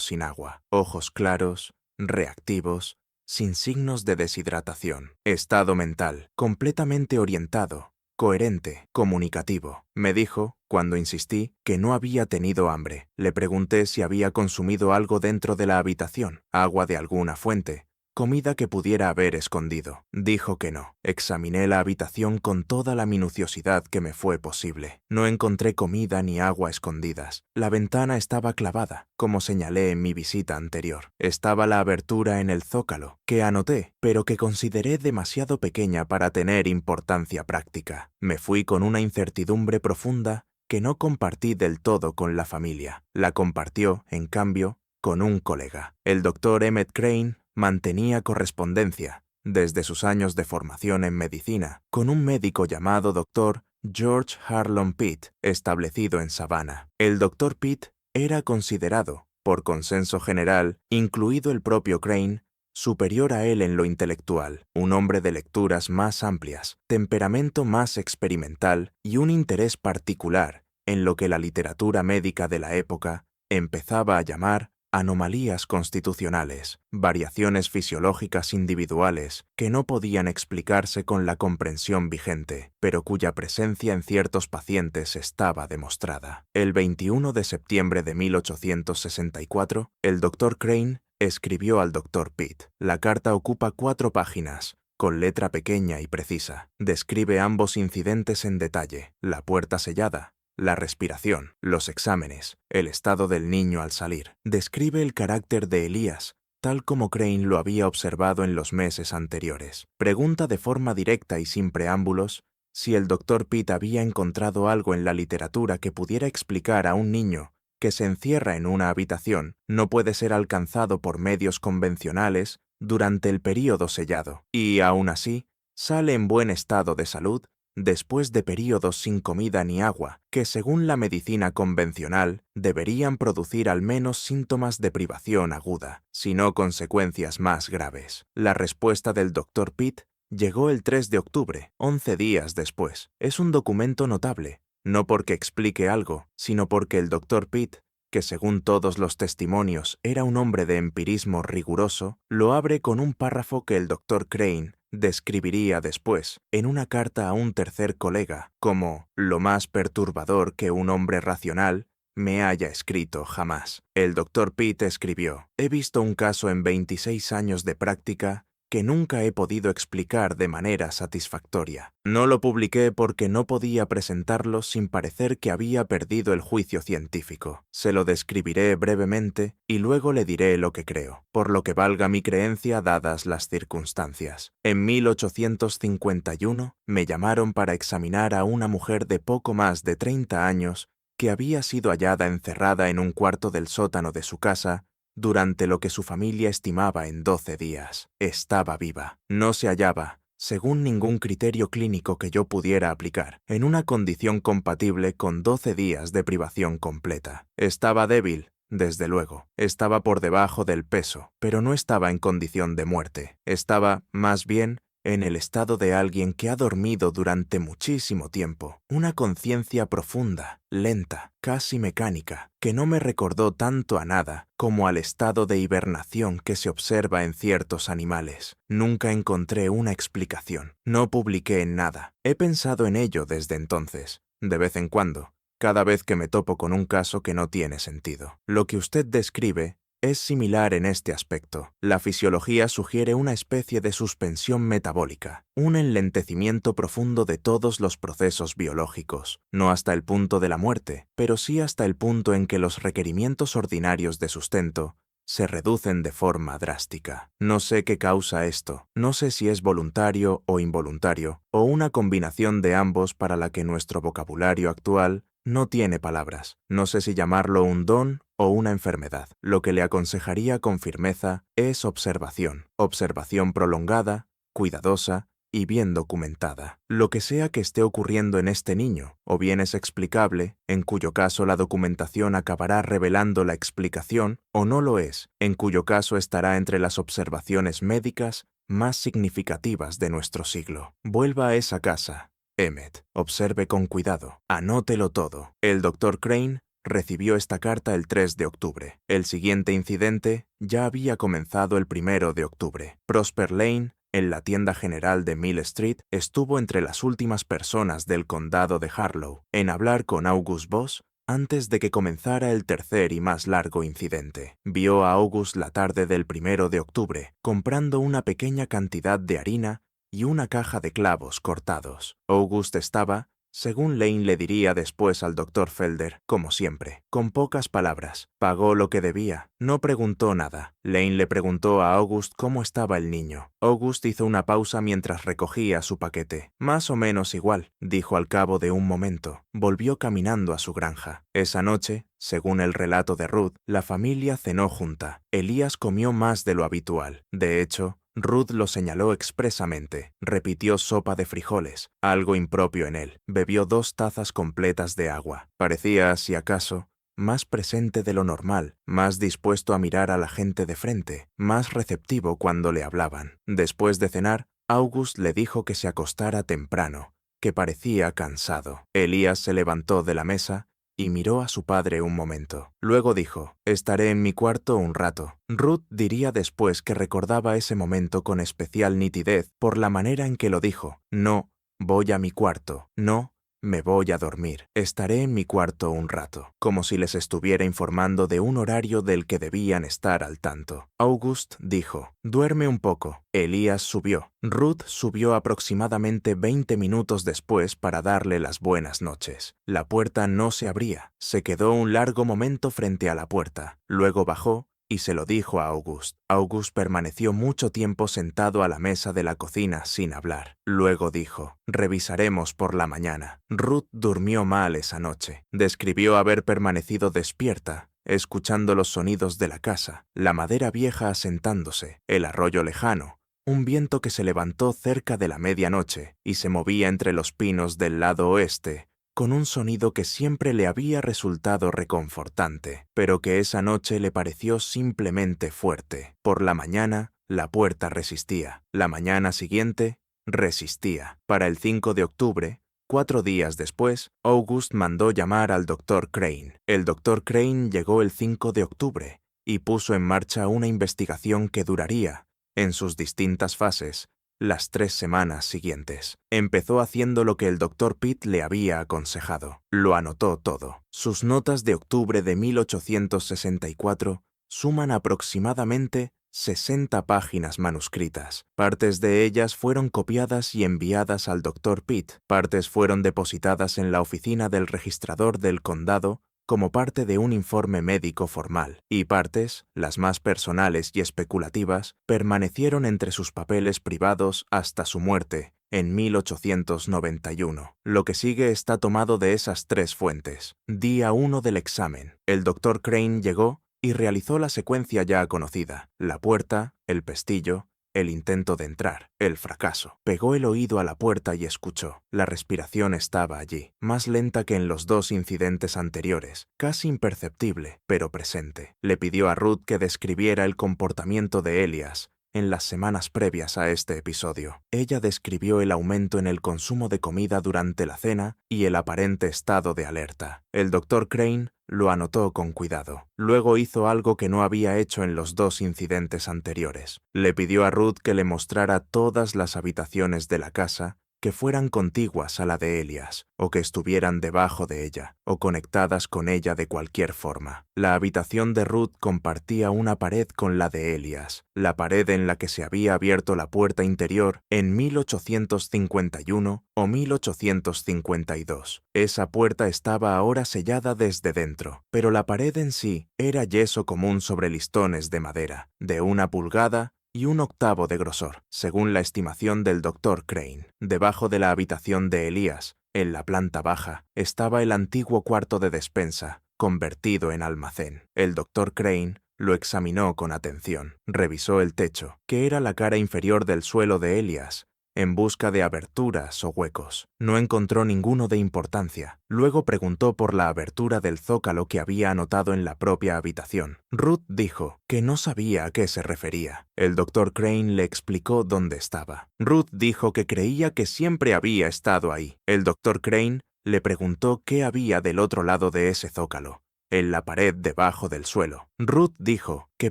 sin agua. Ojos claros, reactivos, sin signos de deshidratación. Estado mental, completamente orientado, coherente, comunicativo. Me dijo, cuando insistí, que no había tenido hambre. Le pregunté si había consumido algo dentro de la habitación, agua de alguna fuente, comida que pudiera haber escondido. Dijo que no. Examiné la habitación con toda la minuciosidad que me fue posible. No encontré comida ni agua escondidas. La ventana estaba clavada, como señalé en mi visita anterior. Estaba la abertura en el zócalo, que anoté, pero que consideré demasiado pequeña para tener importancia práctica. Me fui con una incertidumbre profunda que no compartí del todo con la familia. La compartió, en cambio, con un colega. El doctor Emmett Crane mantenía correspondencia, desde sus años de formación en medicina, con un médico llamado Dr. George Harlon Pitt, establecido en Savannah. El Dr. Pitt era considerado, por consenso general, incluido el propio Crane, superior a él en lo intelectual, un hombre de lecturas más amplias, temperamento más experimental y un interés particular en lo que la literatura médica de la época empezaba a llamar anomalías constitucionales, variaciones fisiológicas individuales que no podían explicarse con la comprensión vigente, pero cuya presencia en ciertos pacientes estaba demostrada. El 21 de septiembre de 1864, el Dr. Crane escribió al Dr. Pitt. La carta ocupa 4 páginas, con letra pequeña y precisa. Describe ambos incidentes en detalle: la puerta sellada, la respiración, los exámenes, el estado del niño al salir. Describe el carácter de Elías, tal como Crane lo había observado en los meses anteriores. Pregunta de forma directa y sin preámbulos si el Dr. Pitt había encontrado algo en la literatura que pudiera explicar a un niño que se encierra en una habitación, no puede ser alcanzado por medios convencionales durante el período sellado, y aún así, sale en buen estado de salud después de períodos sin comida ni agua, que según la medicina convencional deberían producir al menos síntomas de privación aguda, si no consecuencias más graves. La respuesta del Dr. Pitt llegó el 3 de octubre, 11 días después. Es un documento notable, no porque explique algo, sino porque el Dr. Pitt, que según todos los testimonios era un hombre de empirismo riguroso, lo abre con un párrafo que el Dr. Crane describiría después, en una carta a un tercer colega, como lo más perturbador que un hombre racional me haya escrito jamás. El Dr. Pitt escribió: «He visto un caso en 26 años de práctica que nunca he podido explicar de manera satisfactoria. No lo publiqué porque no podía presentarlo sin parecer que había perdido el juicio científico. Se lo describiré brevemente y luego le diré lo que creo, por lo que valga mi creencia dadas las circunstancias. En 1851 me llamaron para examinar a una mujer de poco más de 30 años que había sido hallada encerrada en un cuarto del sótano de su casa durante lo que su familia estimaba en 12 días. Estaba viva. No se hallaba, según ningún criterio clínico que yo pudiera aplicar, en una condición compatible con 12 días de privación completa. Estaba débil, desde luego. Estaba por debajo del peso, pero no estaba en condición de muerte. Estaba, más bien, en el estado de alguien que ha dormido durante muchísimo tiempo, una conciencia profunda, lenta, casi mecánica, que no me recordó tanto a nada como al estado de hibernación que se observa en ciertos animales. Nunca encontré una explicación. No publiqué en nada. He pensado en ello desde entonces, de vez en cuando, cada vez que me topo con un caso que no tiene sentido. Lo que usted describe es similar en este aspecto. La fisiología sugiere una especie de suspensión metabólica, un enlentecimiento profundo de todos los procesos biológicos, no hasta el punto de la muerte, pero sí hasta el punto en que los requerimientos ordinarios de sustento se reducen de forma drástica. No sé qué causa esto, no sé si es voluntario o involuntario, o una combinación de ambos para la que nuestro vocabulario actual no tiene palabras. No sé si llamarlo un don o una enfermedad. Lo que le aconsejaría con firmeza es observación. Observación prolongada, cuidadosa y bien documentada. Lo que sea que esté ocurriendo en este niño, o bien es explicable, en cuyo caso la documentación acabará revelando la explicación, o no lo es, en cuyo caso estará entre las observaciones médicas más significativas de nuestro siglo. Vuelva a esa casa, Emmet. Observe con cuidado. Anótelo todo. El Dr. Crane recibió esta carta el 3 de octubre. El siguiente incidente ya había comenzado el 1 de octubre. Prosper Lane, en la tienda general de Mill Street, estuvo entre las últimas personas del condado de Harlow en hablar con August Voss antes de que comenzara el tercer y más largo incidente. Vio a August la tarde del 1 de octubre, comprando una pequeña cantidad de harina y una caja de clavos cortados. August estaba, según Lane le diría después al Dr. Felder, como siempre, con pocas palabras. Pagó lo que debía. No preguntó nada. Lane le preguntó a August cómo estaba el niño. August hizo una pausa mientras recogía su paquete. Más o menos igual, dijo al cabo de un momento. Volvió caminando a su granja. Esa noche, según el relato de Ruth, la familia cenó junta. Elías comió más de lo habitual. De hecho, Ruth lo señaló expresamente. Repitió sopa de frijoles, algo impropio en él. Bebió 2 tazas completas de agua. Parecía, si acaso, más presente de lo normal, más dispuesto a mirar a la gente de frente, más receptivo cuando le hablaban. Después de cenar, August le dijo que se acostara temprano, que parecía cansado. Elías se levantó de la mesa y miró a su padre un momento. Luego dijo, «Estaré en mi cuarto un rato». Ruth diría después que recordaba ese momento con especial nitidez por la manera en que lo dijo. «No, voy a mi cuarto. No, me voy a dormir. Estaré en mi cuarto un rato», como si les estuviera informando de un horario del que debían estar al tanto. August dijo, «Duerme un poco». Elías subió. Ruth subió aproximadamente 20 minutos después para darle las buenas noches. La puerta no se abría. Se quedó un largo momento frente a la puerta. Luego bajó y se lo dijo a August. August permaneció mucho tiempo sentado a la mesa de la cocina sin hablar. Luego dijo, «Revisaremos por la mañana». Ruth durmió mal esa noche. Describió haber permanecido despierta, escuchando los sonidos de la casa, la madera vieja asentándose, el arroyo lejano, un viento que se levantó cerca de la medianoche y se movía entre los pinos del lado oeste, con un sonido que siempre le había resultado reconfortante, pero que esa noche le pareció simplemente fuerte. Por la mañana, la puerta resistía. La mañana siguiente, resistía. Para el 5 de octubre, 4 días después, August mandó llamar al Dr. Crane. El Dr. Crane llegó el 5 de octubre y puso en marcha una investigación que duraría, en sus distintas fases, las 3 semanas siguientes. Empezó haciendo lo que el Dr. Pitt le había aconsejado. Lo anotó todo. Sus notas de octubre de 1864 suman aproximadamente 60 páginas manuscritas. Partes de ellas fueron copiadas y enviadas al Dr. Pitt. Partes fueron depositadas en la oficina del registrador del condado como parte de un informe médico formal, y partes, las más personales y especulativas, permanecieron entre sus papeles privados hasta su muerte, en 1891. Lo que sigue está tomado de esas 3 fuentes. Día 1 del examen. El Dr. Crane llegó y realizó la secuencia ya conocida: la puerta, el pestillo, el intento de entrar, el fracaso. Pegó el oído a la puerta y escuchó. La respiración estaba allí, más lenta que en los 2 incidentes anteriores, casi imperceptible, pero presente. Le pidió a Ruth que describiera el comportamiento de Elias en las semanas previas a este episodio. Ella describió el aumento en el consumo de comida durante la cena y el aparente estado de alerta. El Dr. Crane lo anotó con cuidado. Luego hizo algo que no había hecho en los 2 incidentes anteriores. Le pidió a Ruth que le mostrara todas las habitaciones de la casa que fueran contiguas a la de Elias, o que estuvieran debajo de ella, o conectadas con ella de cualquier forma. La habitación de Ruth compartía una pared con la de Elias, la pared en la que se había abierto la puerta interior en 1851 o 1852. Esa puerta estaba ahora sellada desde dentro, pero la pared en sí era yeso común sobre listones de madera, de 1 pulgada y 1/8 de grosor, según la estimación del Dr. Crane. Debajo de la habitación de Elías, en la planta baja, estaba el antiguo cuarto de despensa, convertido en almacén. El Dr. Crane lo examinó con atención. Revisó el techo, que era la cara inferior del suelo de Elías, en busca de aberturas o huecos. No encontró ninguno de importancia. Luego preguntó por la abertura del zócalo que había anotado en la propia habitación. Ruth dijo que no sabía a qué se refería. El Dr. Crane le explicó dónde estaba. Ruth dijo que creía que siempre había estado ahí. El Dr. Crane le preguntó qué había del otro lado de ese zócalo, en la pared debajo del suelo. Ruth dijo que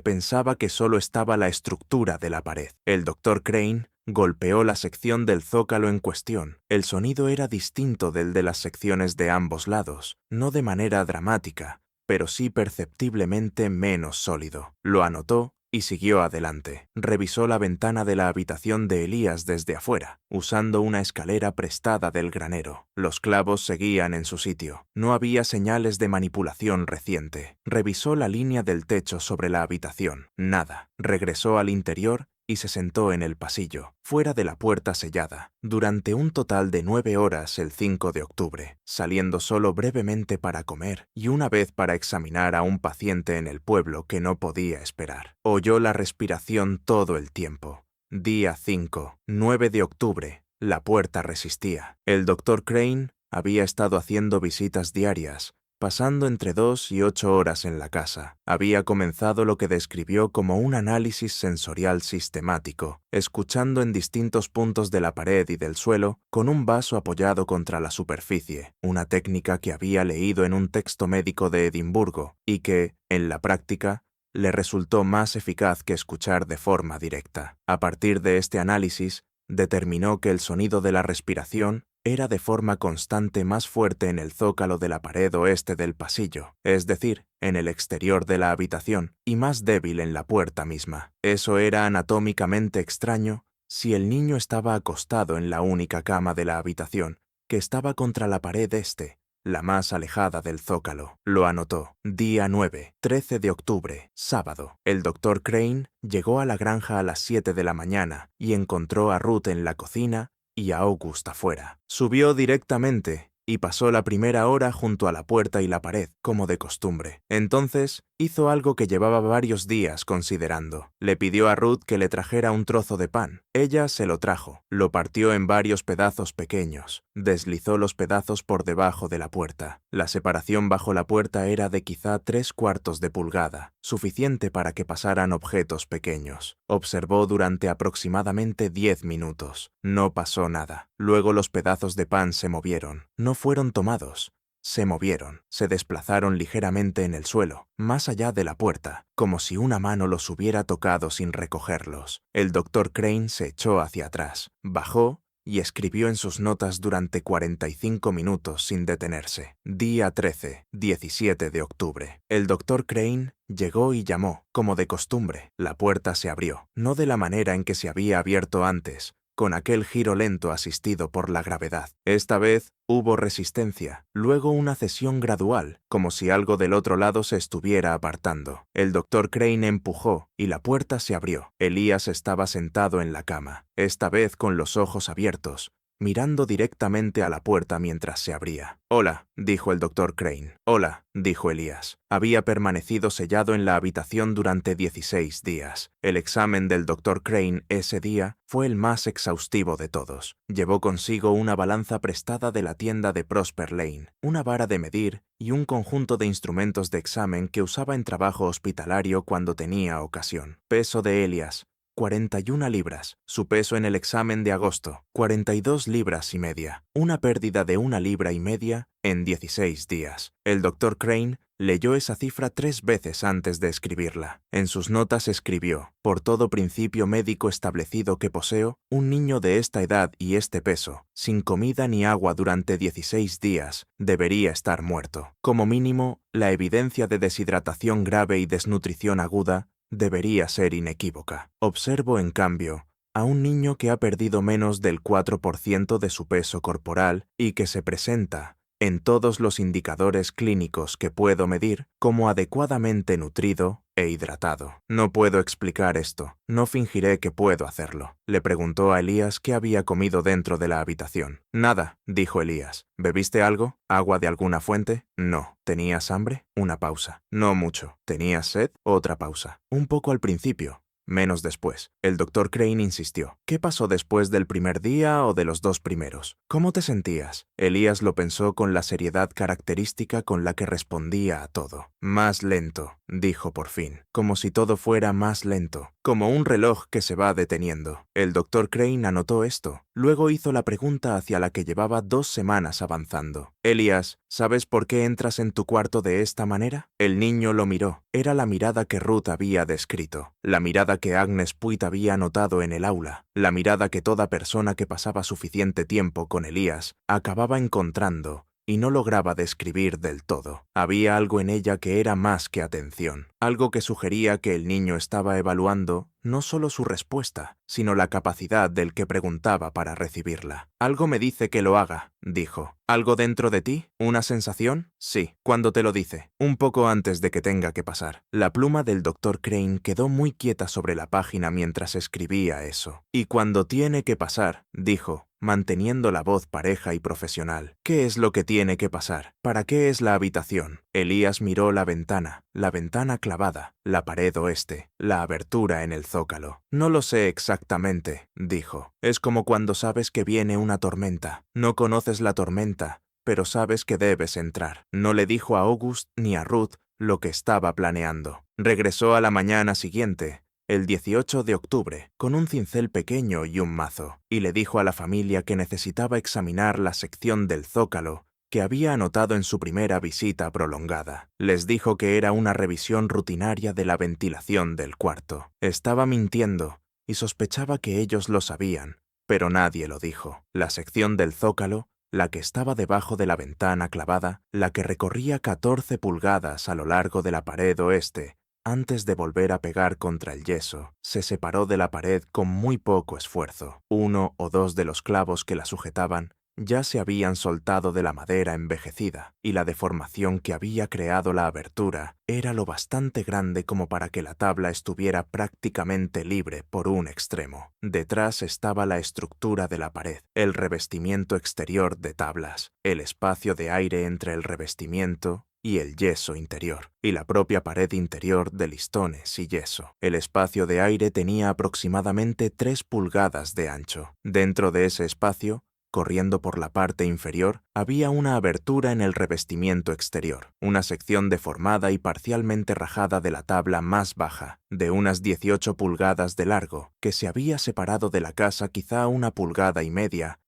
pensaba que solo estaba la estructura de la pared. El Dr. Crane golpeó la sección del zócalo en cuestión. El sonido era distinto del de las secciones de ambos lados, no de manera dramática, pero sí perceptiblemente menos sólido. Lo anotó y siguió adelante. Revisó la ventana de la habitación de Elías desde afuera, usando una escalera prestada del granero. Los clavos seguían en su sitio. No había señales de manipulación reciente. Revisó la línea del techo sobre la habitación. Nada. Regresó al interior y se sentó en el pasillo, fuera de la puerta sellada, durante un total de 9 horas el 5 de octubre, saliendo solo brevemente para comer y una vez para examinar a un paciente en el pueblo que no podía esperar. Oyó la respiración todo el tiempo. Día 5, 9 de octubre. La puerta resistía. El Dr. Crane había estado haciendo visitas diarias, pasando entre 2 y 8 horas en la casa. Había comenzado lo que describió como un análisis sensorial sistemático, escuchando en distintos puntos de la pared y del suelo con un vaso apoyado contra la superficie, una técnica que había leído en un texto médico de Edimburgo y que, en la práctica, le resultó más eficaz que escuchar de forma directa. A partir de este análisis, determinó que el sonido de la respiración era de forma constante más fuerte en el zócalo de la pared oeste del pasillo, es decir, en el exterior de la habitación, y más débil en la puerta misma. Eso era anatómicamente extraño si el niño estaba acostado en la única cama de la habitación, que estaba contra la pared este, la más alejada del zócalo. Lo anotó. Día 9, 13 de octubre, sábado. El Dr. Crane llegó a la granja a las 7 de la mañana y encontró a Ruth en la cocina y a August afuera. Subió directamente y pasó la primera hora junto a la puerta y la pared, como de costumbre. Entonces, hizo algo que llevaba varios días considerando. Le pidió a Ruth que le trajera un trozo de pan. Ella se lo trajo. Lo partió en varios pedazos pequeños. Deslizó los pedazos por debajo de la puerta. La separación bajo la puerta era de quizá 3/4 de pulgada, suficiente para que pasaran objetos pequeños. Observó durante aproximadamente 10 minutos. No pasó nada. Luego los pedazos de pan se movieron. No fueron tomados. Se movieron, se desplazaron ligeramente en el suelo, más allá de la puerta, como si una mano los hubiera tocado sin recogerlos. El Dr. Crane se echó hacia atrás, bajó y escribió en sus notas durante 45 minutos sin detenerse. Día 13, 17 de octubre. El Dr. Crane llegó y llamó, como de costumbre. La puerta se abrió, no de la manera en que se había abierto antes, con aquel giro lento asistido por la gravedad. Esta vez hubo resistencia, luego una cesión gradual, como si algo del otro lado se estuviera apartando. El Dr. Crane empujó y la puerta se abrió. Elías estaba sentado en la cama, esta vez con los ojos abiertos, mirando directamente a la puerta mientras se abría. «Hola», dijo el Dr. Crane. «Hola», dijo Elías. Había permanecido sellado en la habitación durante 16 días. El examen del Dr. Crane ese día fue el más exhaustivo de todos. Llevó consigo una balanza prestada de la tienda de Prosper Lane, una vara de medir y un conjunto de instrumentos de examen que usaba en trabajo hospitalario cuando tenía ocasión. Peso de Elías: 41 libras. Su peso en el examen de agosto: 42 libras y media. Una pérdida de 1 libra y media en 16 días. El Dr. Crane leyó esa cifra 3 veces antes de escribirla. En sus notas escribió: «Por todo principio médico establecido que poseo, un niño de esta edad y este peso, sin comida ni agua durante 16 días, debería estar muerto. Como mínimo, la evidencia de deshidratación grave y desnutrición aguda debería ser inequívoca. Observo, en cambio, a un niño que ha perdido menos del 4% de su peso corporal y que se presenta, en todos los indicadores clínicos que puedo medir, como adecuadamente nutrido e hidratado. No puedo explicar esto. No fingiré que puedo hacerlo». Le preguntó a Elías qué había comido dentro de la habitación. «Nada», dijo Elías. «¿Bebiste algo? ¿Agua de alguna fuente?» «No». «¿Tenías hambre?» Una pausa. «No mucho». «¿Tenías sed?» Otra pausa. «Un poco al principio». menos después. El doctor Crane insistió. ¿Qué pasó después del primer día o de los 2 primeros? ¿Cómo te sentías? Elías lo pensó con la seriedad característica con la que respondía a todo. Más lento, dijo por fin, como si todo fuera más lento, como un reloj que se va deteniendo. El doctor Crane anotó esto. Luego hizo la pregunta hacia la que llevaba 2 semanas avanzando. Elías, ¿sabes por qué entras en tu cuarto de esta manera? El niño lo miró. Era la mirada que Ruth había descrito, la mirada que Agnes Puit había notado en el aula, la mirada que toda persona que pasaba suficiente tiempo con Elías acababa encontrando y no lograba describir del todo. Había algo en ella que era más que atención, algo que sugería que el niño estaba evaluando no solo su respuesta, sino la capacidad del que preguntaba para recibirla. Algo me dice que lo haga, dijo. ¿Algo dentro de ti? ¿Una sensación? Sí. ¿Cuándo te lo dice? Un poco antes de que tenga que pasar. La pluma del doctor Crane quedó muy quieta sobre la página mientras escribía eso. Y cuando tiene que pasar, dijo, manteniendo la voz pareja y profesional. ¿Qué es lo que tiene que pasar? ¿Para qué es la habitación? Elías miró la ventana clavada, la pared oeste, la abertura en el zócalo. No lo sé exactamente, dijo. Es como cuando sabes que viene una tormenta. No conoces la tormenta, pero sabes que debes entrar. No le dijo a August ni a Ruth lo que estaba planeando. Regresó a la mañana siguiente, el 18 de octubre, con un cincel pequeño y un mazo, y le dijo a la familia que necesitaba examinar la sección del zócalo que había anotado en su primera visita prolongada. Les dijo que era una revisión rutinaria de la ventilación del cuarto. Estaba mintiendo, y sospechaba que ellos lo sabían, pero nadie lo dijo. La sección del zócalo, la que estaba debajo de la ventana clavada, la que recorría 14 pulgadas a lo largo de la pared oeste, antes de volver a pegar contra el yeso, se separó de la pared con muy poco esfuerzo. 1 o 2 de los clavos que la sujetaban ya se habían soltado de la madera envejecida, y la deformación que había creado la abertura era lo bastante grande como para que la tabla estuviera prácticamente libre por un extremo. Detrás estaba la estructura de la pared, el revestimiento exterior de tablas, el espacio de aire entre el revestimiento y el yeso interior, y la propia pared interior de listones y yeso. El espacio de aire tenía aproximadamente 3 pulgadas de ancho. Dentro de ese espacio, corriendo por la parte inferior, había una abertura en el revestimiento exterior, una sección deformada y parcialmente rajada de la tabla más baja, de unas 18 pulgadas de largo, que se había separado de la casa quizá 1,5 pulgadas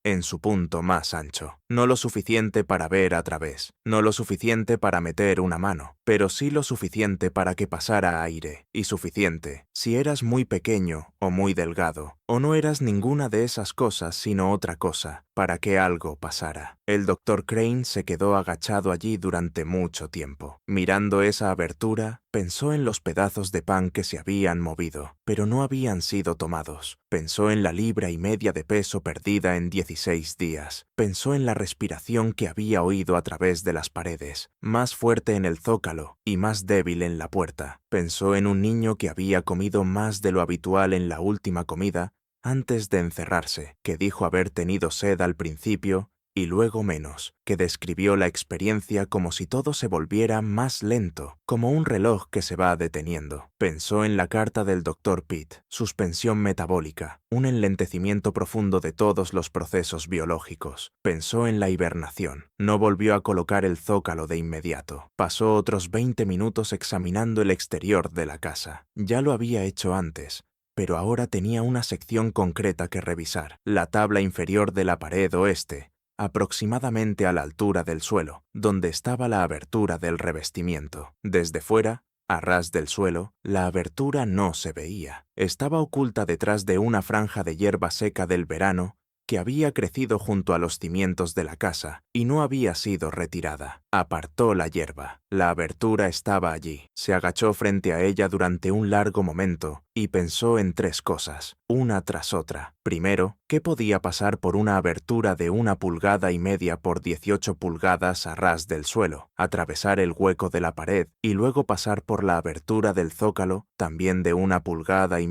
en su punto más ancho. No lo suficiente para ver a través, no lo suficiente para meter una mano, pero sí lo suficiente para que pasara aire, y suficiente, si eras muy pequeño o muy delgado, o no eras ninguna de esas cosas sino otra cosa, para que algo pasara. El doctor Crane se quedó agachado allí durante mucho tiempo. Mirando esa abertura, pensó en los pedazos de pan que se habían movido, pero no habían sido tomados. Pensó en la 1,5 libras de peso perdida en 16 días. Pensó en la respiración que había oído a través de las paredes, más fuerte en el zócalo y más débil en la puerta. Pensó en un niño que había comido más de lo habitual en la última comida antes de encerrarse, que dijo haber tenido sed al principio y luego menos, que describió la experiencia como si todo se volviera más lento, como un reloj que se va deteniendo. Pensó en la carta del Dr. Pitt, suspensión metabólica, un enlentecimiento profundo de todos los procesos biológicos. Pensó en la hibernación. No volvió a colocar el zócalo de inmediato. Pasó otros 20 minutos examinando el exterior de la casa. Ya lo había hecho antes, pero ahora tenía una sección concreta que revisar, la tabla inferior de la pared oeste, aproximadamente a la altura del suelo, donde estaba la abertura del revestimiento. Desde fuera, a ras del suelo, la abertura no se veía. Estaba oculta detrás de una franja de hierba seca del verano que había crecido junto a los cimientos de la casa y no había sido retirada. Apartó la hierba. La abertura estaba allí. Se agachó frente a ella durante un largo momento y pensó en 3 cosas, una tras otra. Primero, ¿qué podía pasar por una abertura de 1,5 pulgadas por 18 pulgadas a ras del suelo, atravesar el hueco de la pared y luego pasar por la abertura del zócalo, también de 1,5 pulgadas,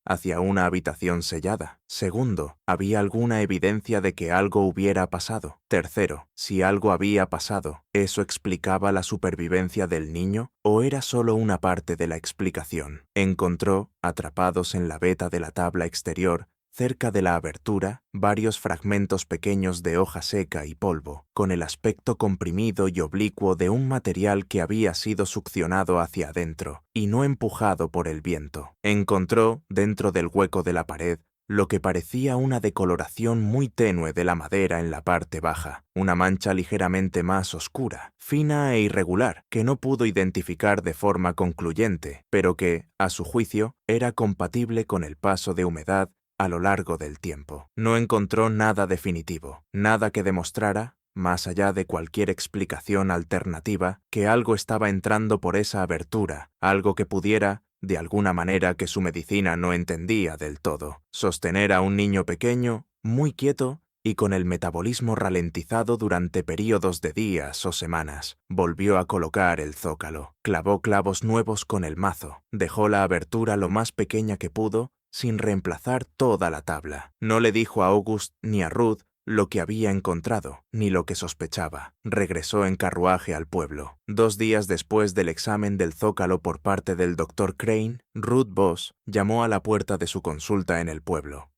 hacia una habitación sellada? Segundo, ¿había alguna evidencia de que algo hubiera pasado? Tercero, Si algo había pasado, ¿eso explicaba la supervivencia del niño o era solo una parte de la explicación? Encontró, atrapados en la veta de la tabla exterior, cerca de la abertura, varios fragmentos pequeños de hoja seca y polvo, con el aspecto comprimido y oblicuo de un material que había sido succionado hacia adentro y no empujado por el viento. Encontró, dentro del hueco de la pared, lo que parecía una decoloración muy tenue de la madera en la parte baja, una mancha ligeramente más oscura, fina e irregular, que no pudo identificar de forma concluyente, pero que, a su juicio, era compatible con el paso de humedad a lo largo del tiempo. No encontró nada definitivo, nada que demostrara, más allá de cualquier explicación alternativa, que algo estaba entrando por esa abertura, algo que pudiera, de alguna manera que su medicina no entendía del todo, sostener a un niño pequeño, muy quieto y con el metabolismo ralentizado durante períodos de días o semanas. Volvió a colocar el zócalo, clavó clavos nuevos con el mazo, dejó la abertura lo más pequeña que pudo, sin reemplazar toda la tabla. No le dijo a August ni a Ruth lo que había encontrado, ni lo que sospechaba. Regresó en carruaje al pueblo. 2 días después del examen del zócalo por parte del Dr. Crane, Ruth Boss llamó a la puerta de su consulta en el pueblo.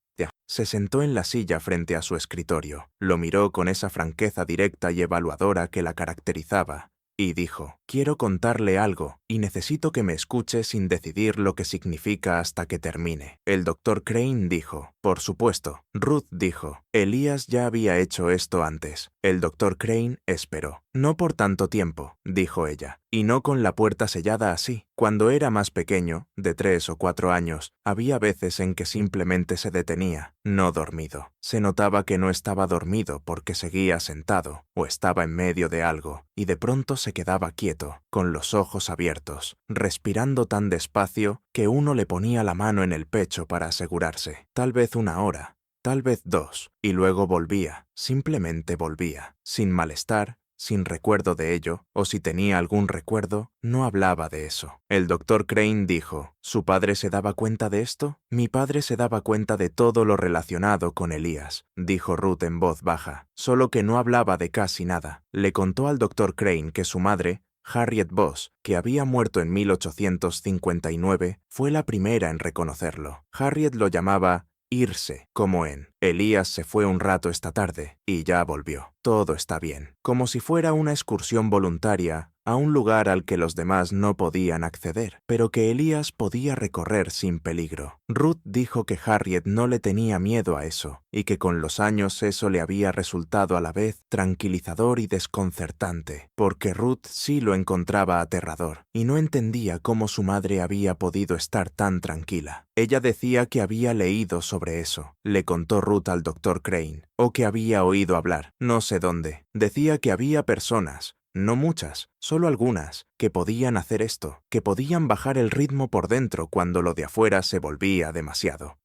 Se sentó en la silla frente a su escritorio, lo miró con esa franqueza directa y evaluadora que la caracterizaba, y dijo: «Quiero contarle algo, y necesito que me escuche sin decidir lo que significa hasta que termine». El Dr. Crane dijo: «Por supuesto». Ruth dijo: «Elías ya había hecho esto antes». El Dr. Crane esperó. «No por tanto tiempo», dijo ella, «y no con la puerta sellada así. Cuando era más pequeño, de 3 o 4 años, había veces en que simplemente se detenía, no dormido. Se notaba que no estaba dormido porque seguía sentado, o estaba en medio de algo, y de pronto se quedaba quieto, con los ojos abiertos, respirando tan despacio que uno le ponía la mano en el pecho para asegurarse. Tal vez 1 hora, tal vez 2, y luego volvía, simplemente volvía, sin malestar, sin recuerdo de ello, o si tenía algún recuerdo, no hablaba de eso». El Dr. Crane dijo: «¿Su padre se daba cuenta de esto?» «Mi padre se daba cuenta de todo lo relacionado con Elías», dijo Ruth en voz baja, «solo que no hablaba de casi nada». Le contó al Dr. Crane que su madre, Harriet Boss, que había muerto en 1859, fue la primera en reconocerlo. Harriet lo llamaba irse, como en «Elías se fue un rato esta tarde y ya volvió. Todo está bien», como si fuera una excursión voluntaria a un lugar al que los demás no podían acceder, pero que Elías podía recorrer sin peligro. Ruth dijo que Harriet no le tenía miedo a eso, y que con los años eso le había resultado a la vez tranquilizador y desconcertante, porque Ruth sí lo encontraba aterrador, y no entendía cómo su madre había podido estar tan tranquila. Ella decía que había leído sobre eso, le contó Ruth al Dr. Crane, o que había oído hablar, no sé dónde. Decía que había personas, no muchas, solo algunas, que podían hacer esto, que podían bajar el ritmo por dentro cuando lo de afuera se volvía demasiado.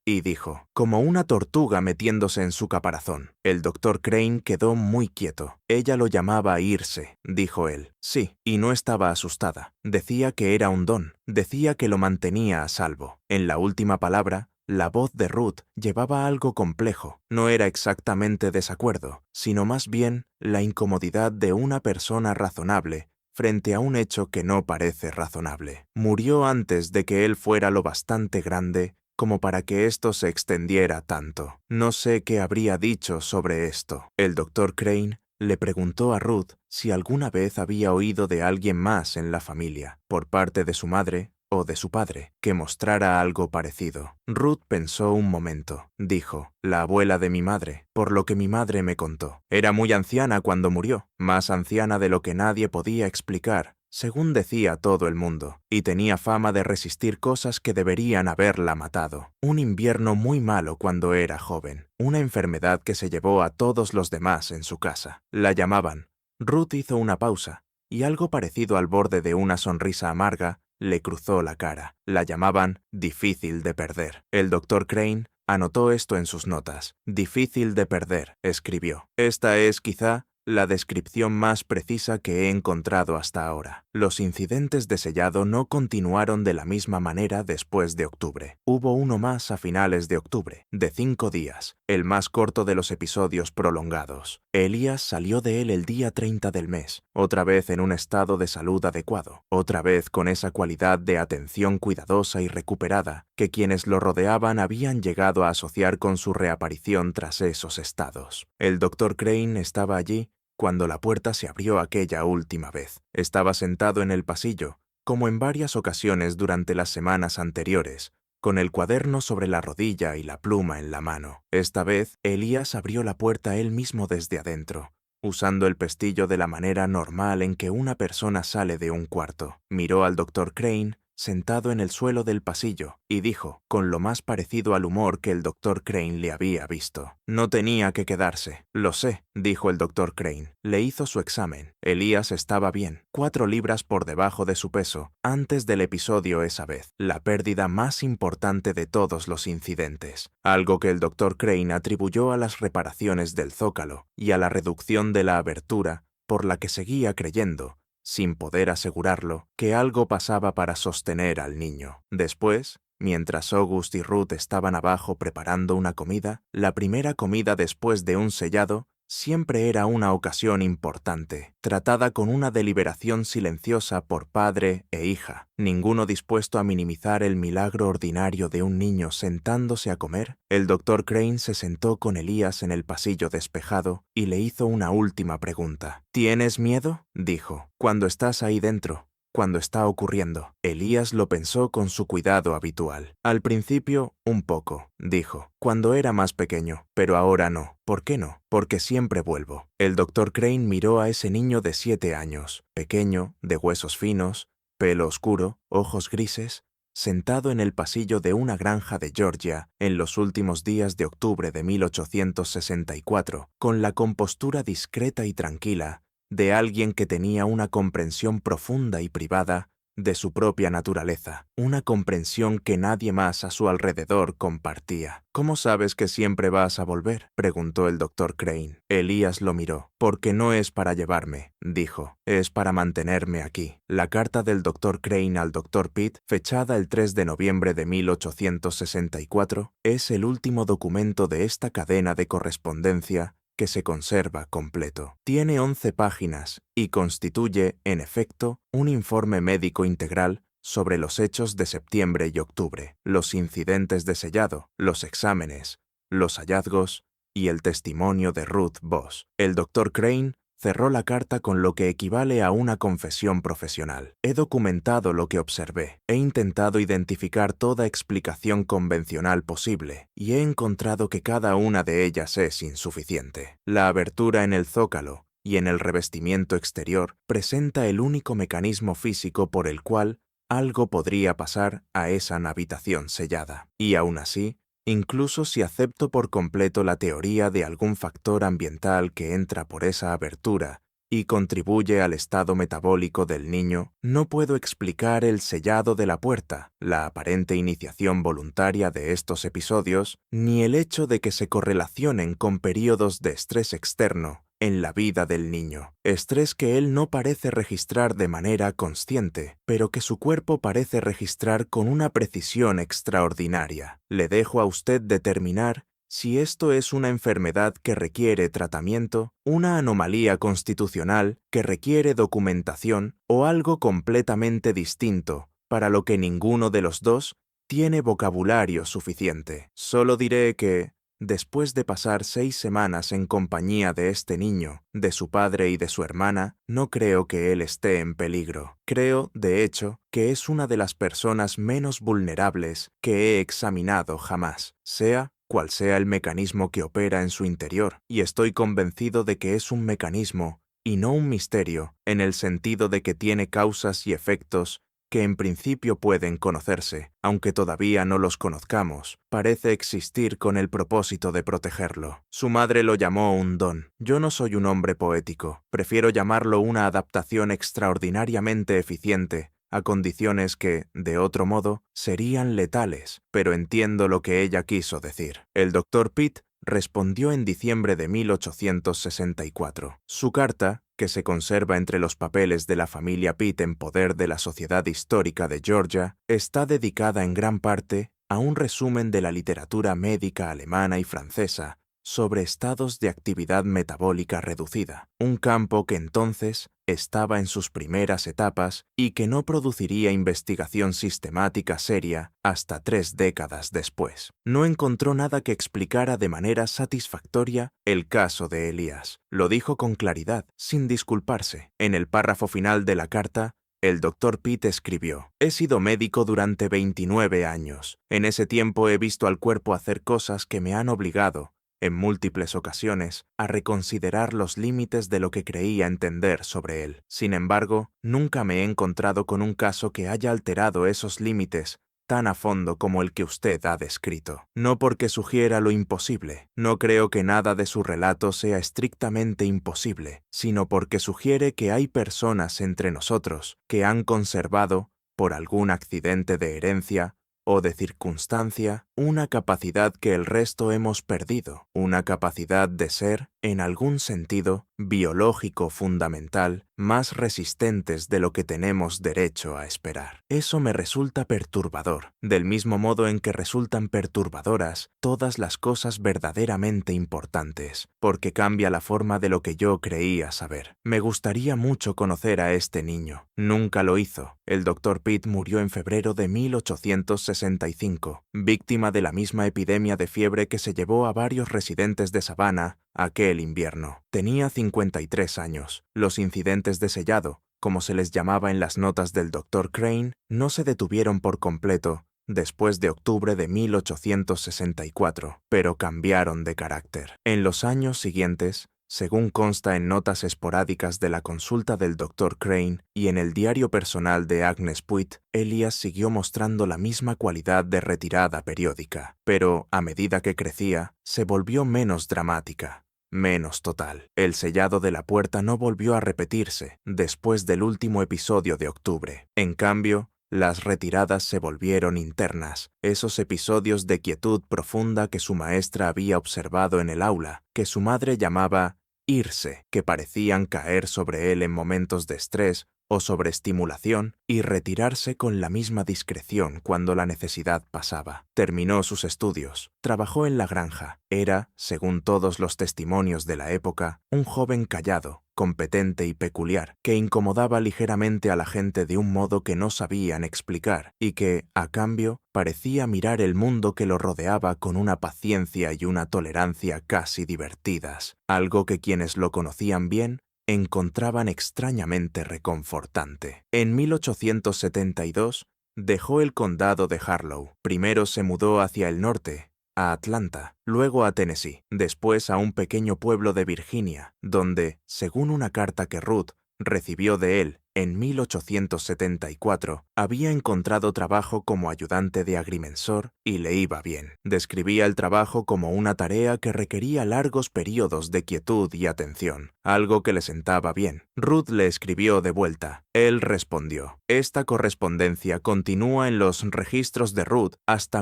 Y dijo, como una tortuga metiéndose en su caparazón. El Dr. Crane quedó muy quieto. Ella lo llamaba irse, dijo él. Sí, y no estaba asustada. Decía que era un don, decía que lo mantenía a salvo. En la última palabra, la voz de Ruth llevaba algo complejo. No era exactamente desacuerdo, sino más bien la incomodidad de una persona razonable frente a un hecho que no parece razonable. Murió antes de que él fuera lo bastante grande como para que esto se extendiera tanto. No sé qué habría dicho sobre esto. El Dr. Crane le preguntó a Ruth si alguna vez había oído de alguien más en la familia, por parte de su madre o de su padre, que mostrara algo parecido. Ruth pensó un momento. Dijo, la abuela de mi madre, por lo que mi madre me contó. Era muy anciana cuando murió, más anciana de lo que nadie podía explicar, según decía todo el mundo, y tenía fama de resistir cosas que deberían haberla matado. Un invierno muy malo cuando era joven, una enfermedad que se llevó a todos los demás en su casa. La llamaban. Ruth hizo una pausa, y algo parecido al borde de una sonrisa amarga le cruzó la cara. La llamaban difícil de perder. El Dr. Crane anotó esto en sus notas. Difícil de perder, escribió. Esta es, quizá, la descripción más precisa que he encontrado hasta ahora. Los incidentes de sellado no continuaron de la misma manera después de octubre. Hubo uno más a finales de octubre, de 5 días, el más corto de los episodios prolongados. Elías salió de él el día 30 del mes, otra vez en un estado de salud adecuado, otra vez con esa cualidad de atención cuidadosa y recuperada que quienes lo rodeaban habían llegado a asociar con su reaparición tras esos estados. El Dr. Crane estaba allí cuando la puerta se abrió aquella última vez. Estaba sentado en el pasillo, como en varias ocasiones durante las semanas anteriores, con el cuaderno sobre la rodilla y la pluma en la mano. Esta vez, Elías abrió la puerta él mismo desde adentro, usando el pestillo de la manera normal en que una persona sale de un cuarto. Miró al Dr. Crane, sentado en el suelo del pasillo, y dijo, con lo más parecido al humor que el Dr. Crane le había visto: «No tenía que quedarse». «Lo sé», dijo el Dr. Crane. Le hizo su examen. Elías estaba bien, 4 libras por debajo de su peso, antes del episodio esa vez, la pérdida más importante de todos los incidentes, algo que el Dr. Crane atribuyó a las reparaciones del zócalo y a la reducción de la abertura, por la que seguía creyendo, sin poder asegurarlo, que algo pasaba para sostener al niño. Después, mientras August y Ruth estaban abajo preparando una comida, la primera comida después de un sellado, siempre era una ocasión importante, tratada con una deliberación silenciosa por padre e hija, ninguno dispuesto a minimizar el milagro ordinario de un niño sentándose a comer. El Dr. Crane se sentó con Elías en el pasillo despejado y le hizo una última pregunta. «¿Tienes miedo?», dijo, «cuando estás ahí dentro, cuando está ocurriendo». Elías lo pensó con su cuidado habitual. «Al principio, un poco», dijo, «cuando era más pequeño, pero ahora no». «¿Por qué no?». «Porque siempre vuelvo». El Dr. Crane miró a ese niño de 7 años, pequeño, de huesos finos, pelo oscuro, ojos grises, sentado en el pasillo de una granja de Georgia en los últimos días de octubre de 1864, con la compostura discreta y tranquila de alguien que tenía una comprensión profunda y privada de su propia naturaleza, una comprensión que nadie más a su alrededor compartía. «¿Cómo sabes que siempre vas a volver?», preguntó el Dr. Crane. Elías lo miró. «Porque no es para llevarme», dijo, «es para mantenerme aquí». La carta del Dr. Crane al Dr. Pitt, fechada el 3 de noviembre de 1864, es el último documento de esta cadena de correspondencia que se conserva completo. Tiene 11 páginas y constituye, en efecto, un informe médico integral sobre los hechos de septiembre y octubre, los incidentes de sellado, los exámenes, los hallazgos y el testimonio de Ruth Boss. El Dr. Crane cerró la carta con lo que equivale a una confesión profesional. «He documentado lo que observé, he intentado identificar toda explicación convencional posible y he encontrado que cada una de ellas es insuficiente. La abertura en el zócalo y en el revestimiento exterior presenta el único mecanismo físico por el cual algo podría pasar a esa habitación sellada. Y aún así, incluso si acepto por completo la teoría de algún factor ambiental que entra por esa abertura y contribuye al estado metabólico del niño, no puedo explicar el sellado de la puerta, la aparente iniciación voluntaria de estos episodios, ni el hecho de que se correlacionen con períodos de estrés externo en la vida del niño. Estrés que él no parece registrar de manera consciente, pero que su cuerpo parece registrar con una precisión extraordinaria. Le dejo a usted determinar si esto es una enfermedad que requiere tratamiento, una anomalía constitucional que requiere documentación o algo completamente distinto, para lo que ninguno de los dos tiene vocabulario suficiente. Solo diré que, después de pasar 6 semanas en compañía de este niño, de su padre y de su hermana, no creo que él esté en peligro. Creo, de hecho, que es una de las personas menos vulnerables que he examinado jamás, sea cual sea el mecanismo que opera en su interior, y estoy convencido de que es un mecanismo, y no un misterio, en el sentido de que tiene causas y efectos que en principio pueden conocerse, aunque todavía no los conozcamos, parece existir con el propósito de protegerlo. Su madre lo llamó un don. Yo no soy un hombre poético, prefiero llamarlo una adaptación extraordinariamente eficiente a condiciones que, de otro modo, serían letales, pero entiendo lo que ella quiso decir. El Dr. Pitt respondió en diciembre de 1864. Su carta, que se conserva entre los papeles de la familia Pitt en poder de la Sociedad Histórica de Georgia, está dedicada en gran parte a un resumen de la literatura médica alemana y francesa sobre estados de actividad metabólica reducida, un campo que entonces estaba en sus primeras etapas y que no produciría investigación sistemática seria hasta 3 décadas después. No encontró nada que explicara de manera satisfactoria el caso de Elías. Lo dijo con claridad, sin disculparse. En el párrafo final de la carta, el Dr. Pitt escribió: «He sido médico durante 29 años. En ese tiempo he visto al cuerpo hacer cosas que me han obligado, en múltiples ocasiones, a reconsiderar los límites de lo que creía entender sobre él. Sin embargo, nunca me he encontrado con un caso que haya alterado esos límites tan a fondo como el que usted ha descrito. No porque sugiera lo imposible, no creo que nada de su relato sea estrictamente imposible, sino porque sugiere que hay personas entre nosotros que han conservado, por algún accidente de herencia o de circunstancia, una capacidad que el resto hemos perdido, una capacidad de ser, en algún sentido, biológico fundamental, más resistentes de lo que tenemos derecho a esperar. Eso me resulta perturbador, del mismo modo en que resultan perturbadoras todas las cosas verdaderamente importantes, porque cambia la forma de lo que yo creía saber. Me gustaría mucho conocer a este niño. Nunca lo hizo. El Dr. Pitt murió en febrero de 1865, víctima de la misma epidemia de fiebre que se llevó a varios residentes de Savannah aquel invierno. Tenía 53 años. Los incidentes de sellado, como se les llamaba en las notas del Dr. Crane, no se detuvieron por completo después de octubre de 1864, pero cambiaron de carácter. En los años siguientes, según consta en notas esporádicas de la consulta del Dr. Crane y en el diario personal de Agnes Puitt, Elias siguió mostrando la misma cualidad de retirada periódica, pero, a medida que crecía, se volvió menos dramática, menos total. El sellado de la puerta no volvió a repetirse después del último episodio de octubre. En cambio, las retiradas se volvieron internas, esos episodios de quietud profunda que su maestra había observado en el aula, que su madre llamaba irse, que parecían caer sobre él en momentos de estrés o sobreestimulación y retirarse con la misma discreción cuando la necesidad pasaba. Terminó sus estudios, trabajó en la granja. Era, según todos los testimonios de la época, un joven callado, competente y peculiar, que incomodaba ligeramente a la gente de un modo que no sabían explicar y que, a cambio, parecía mirar el mundo que lo rodeaba con una paciencia y una tolerancia casi divertidas, algo que quienes lo conocían bien encontraban extrañamente reconfortante. En 1872 dejó el condado de Harlow. Primero se mudó hacia el norte, a Atlanta, luego a Tennessee, después a un pequeño pueblo de Virginia, donde, según una carta que Ruth recibió de él en 1874, había encontrado trabajo como ayudante de agrimensor y le iba bien. Describía el trabajo como una tarea que requería largos periodos de quietud y atención, algo que le sentaba bien. Ruth le escribió de vuelta. Él respondió. Esta correspondencia continúa en los registros de Ruth hasta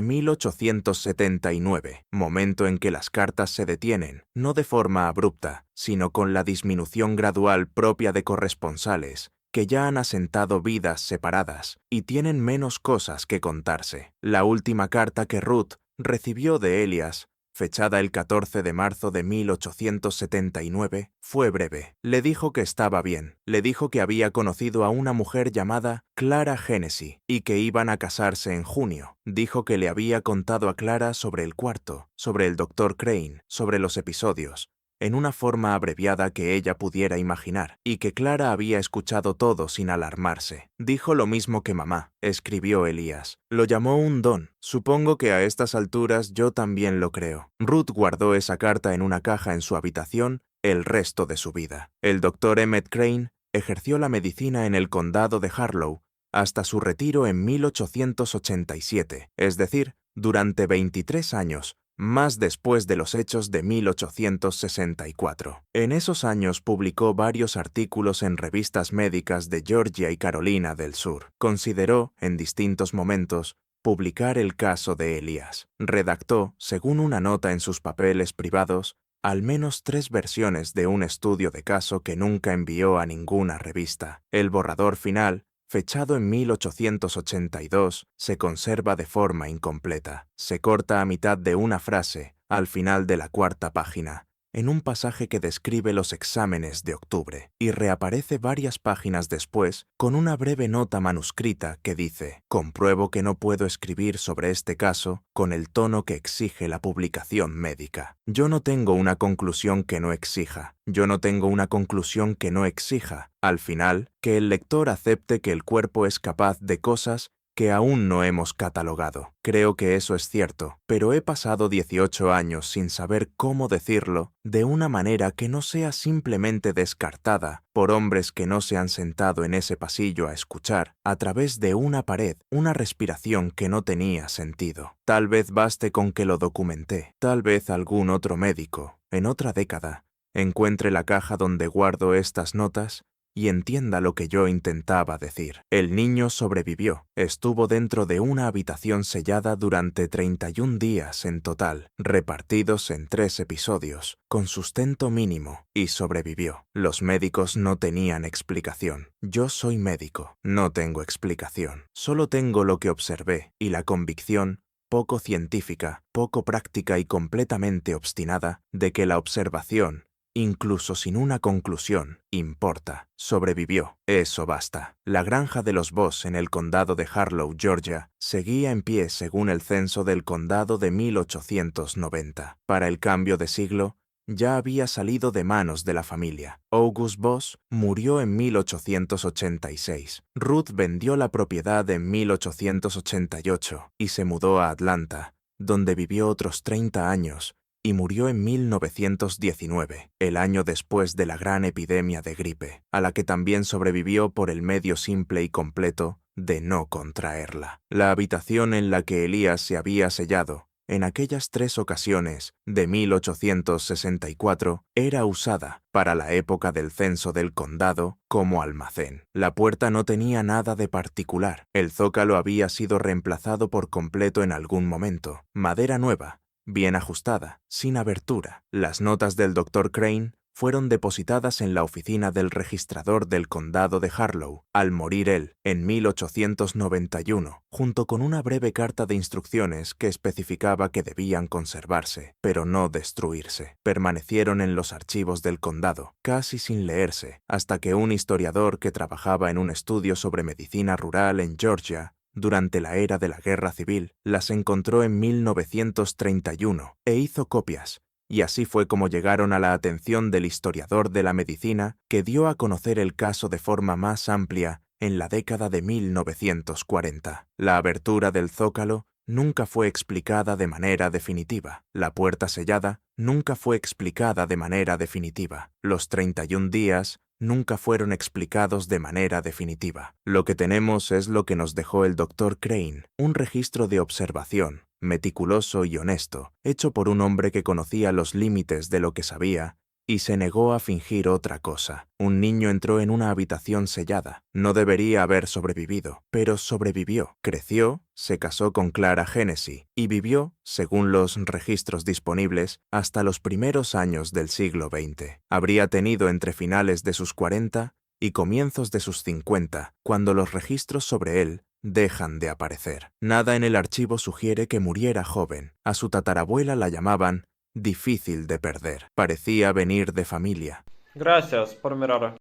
1879, momento en que las cartas se detienen, no de forma abrupta, sino con la disminución gradual propia de corresponsales que ya han asentado vidas separadas y tienen menos cosas que contarse. La última carta que Ruth recibió de Elias, fechada el 14 de marzo de 1879, fue breve. Le dijo que estaba bien. Le dijo que había conocido a una mujer llamada Clara Hennessy y que iban a casarse en junio. Dijo que le había contado a Clara sobre el cuarto, sobre el Dr. Crane, sobre los episodios, en una forma abreviada que ella pudiera imaginar, y que Clara había escuchado todo sin alarmarse. Dijo lo mismo que mamá, escribió Elías. Lo llamó un don. Supongo que a estas alturas yo también lo creo. Ruth guardó esa carta en una caja en su habitación el resto de su vida. El Dr. Emmett Crane ejerció la medicina en el condado de Harlow hasta su retiro en 1887, es decir, durante 23 años, más después de los hechos de 1864. En esos años publicó varios artículos en revistas médicas de Georgia y Carolina del Sur. Consideró, en distintos momentos, publicar el caso de Elías. Redactó, según una nota en sus papeles privados, al menos 3 versiones de un estudio de caso que nunca envió a ninguna revista. El borrador final, fechado en 1882, se conserva de forma incompleta. Se corta a mitad de una frase, al final de la 4ª página, en un pasaje que describe los exámenes de octubre, y reaparece varias páginas después con una breve nota manuscrita que dice: «Compruebo que no puedo escribir sobre este caso con el tono que exige la publicación médica. Yo no tengo una conclusión que no exija. Yo no tengo una conclusión que no exija. Al final, que el lector acepte que el cuerpo es capaz de cosas que aún no hemos catalogado. Creo que eso es cierto, pero he pasado 18 años sin saber cómo decirlo de una manera que no sea simplemente descartada por hombres que no se han sentado en ese pasillo a escuchar, a través de una pared, una respiración que no tenía sentido. Tal vez baste con que lo documenté. Tal vez algún otro médico, en otra década, encuentre la caja donde guardo estas notas y entienda lo que yo intentaba decir. El niño sobrevivió. Estuvo dentro de una habitación sellada durante 31 días en total, repartidos en 3 episodios, con sustento mínimo, y sobrevivió. Los médicos no tenían explicación. Yo soy médico. No tengo explicación. Solo tengo lo que observé, y la convicción, poco científica, poco práctica y completamente obstinada, de que la observación, incluso sin una conclusión, importa. Sobrevivió. Eso basta. La granja de los Voss en el condado de Harlow, Georgia, seguía en pie según el censo del condado de 1890. Para el cambio de siglo, ya había salido de manos de la familia. August Voss murió en 1886. Ruth vendió la propiedad en 1888 y se mudó a Atlanta, donde vivió otros 30 años, y murió en 1919, el año después de la gran epidemia de gripe, a la que también sobrevivió por el medio simple y completo de no contraerla. La habitación en la que Elías se había sellado, en aquellas 3 ocasiones de 1864, era usada, para la época del censo del condado, como almacén. La puerta no tenía nada de particular. El zócalo había sido reemplazado por completo en algún momento. Madera nueva, bien ajustada, sin abertura. Las notas del Dr. Crane fueron depositadas en la oficina del registrador del condado de Harlow, al morir él, en 1891, junto con una breve carta de instrucciones que especificaba que debían conservarse, pero no destruirse. Permanecieron en los archivos del condado, casi sin leerse, hasta que un historiador que trabajaba en un estudio sobre medicina rural en Georgia, durante la era de la Guerra Civil, las encontró en 1931 e hizo copias, y así fue como llegaron a la atención del historiador de la medicina, que dio a conocer el caso de forma más amplia en la década de 1940. La abertura del zócalo nunca fue explicada de manera definitiva. La puerta sellada nunca fue explicada de manera definitiva. Los 31 días nunca fueron explicados de manera definitiva. Lo que tenemos es lo que nos dejó el Dr. Crane, un registro de observación, meticuloso y honesto, hecho por un hombre que conocía los límites de lo que sabía y se negó a fingir otra cosa. Un niño entró en una habitación sellada. No debería haber sobrevivido, pero sobrevivió. Creció, se casó con Clara Hennessy y vivió, según los registros disponibles, hasta los primeros años del siglo XX. Habría tenido entre finales de sus 40 y comienzos de sus 50, cuando los registros sobre él dejan de aparecer. Nada en el archivo sugiere que muriera joven. A su tatarabuela la llamaban difícil de perder. Parecía venir de familia. Gracias por mirar.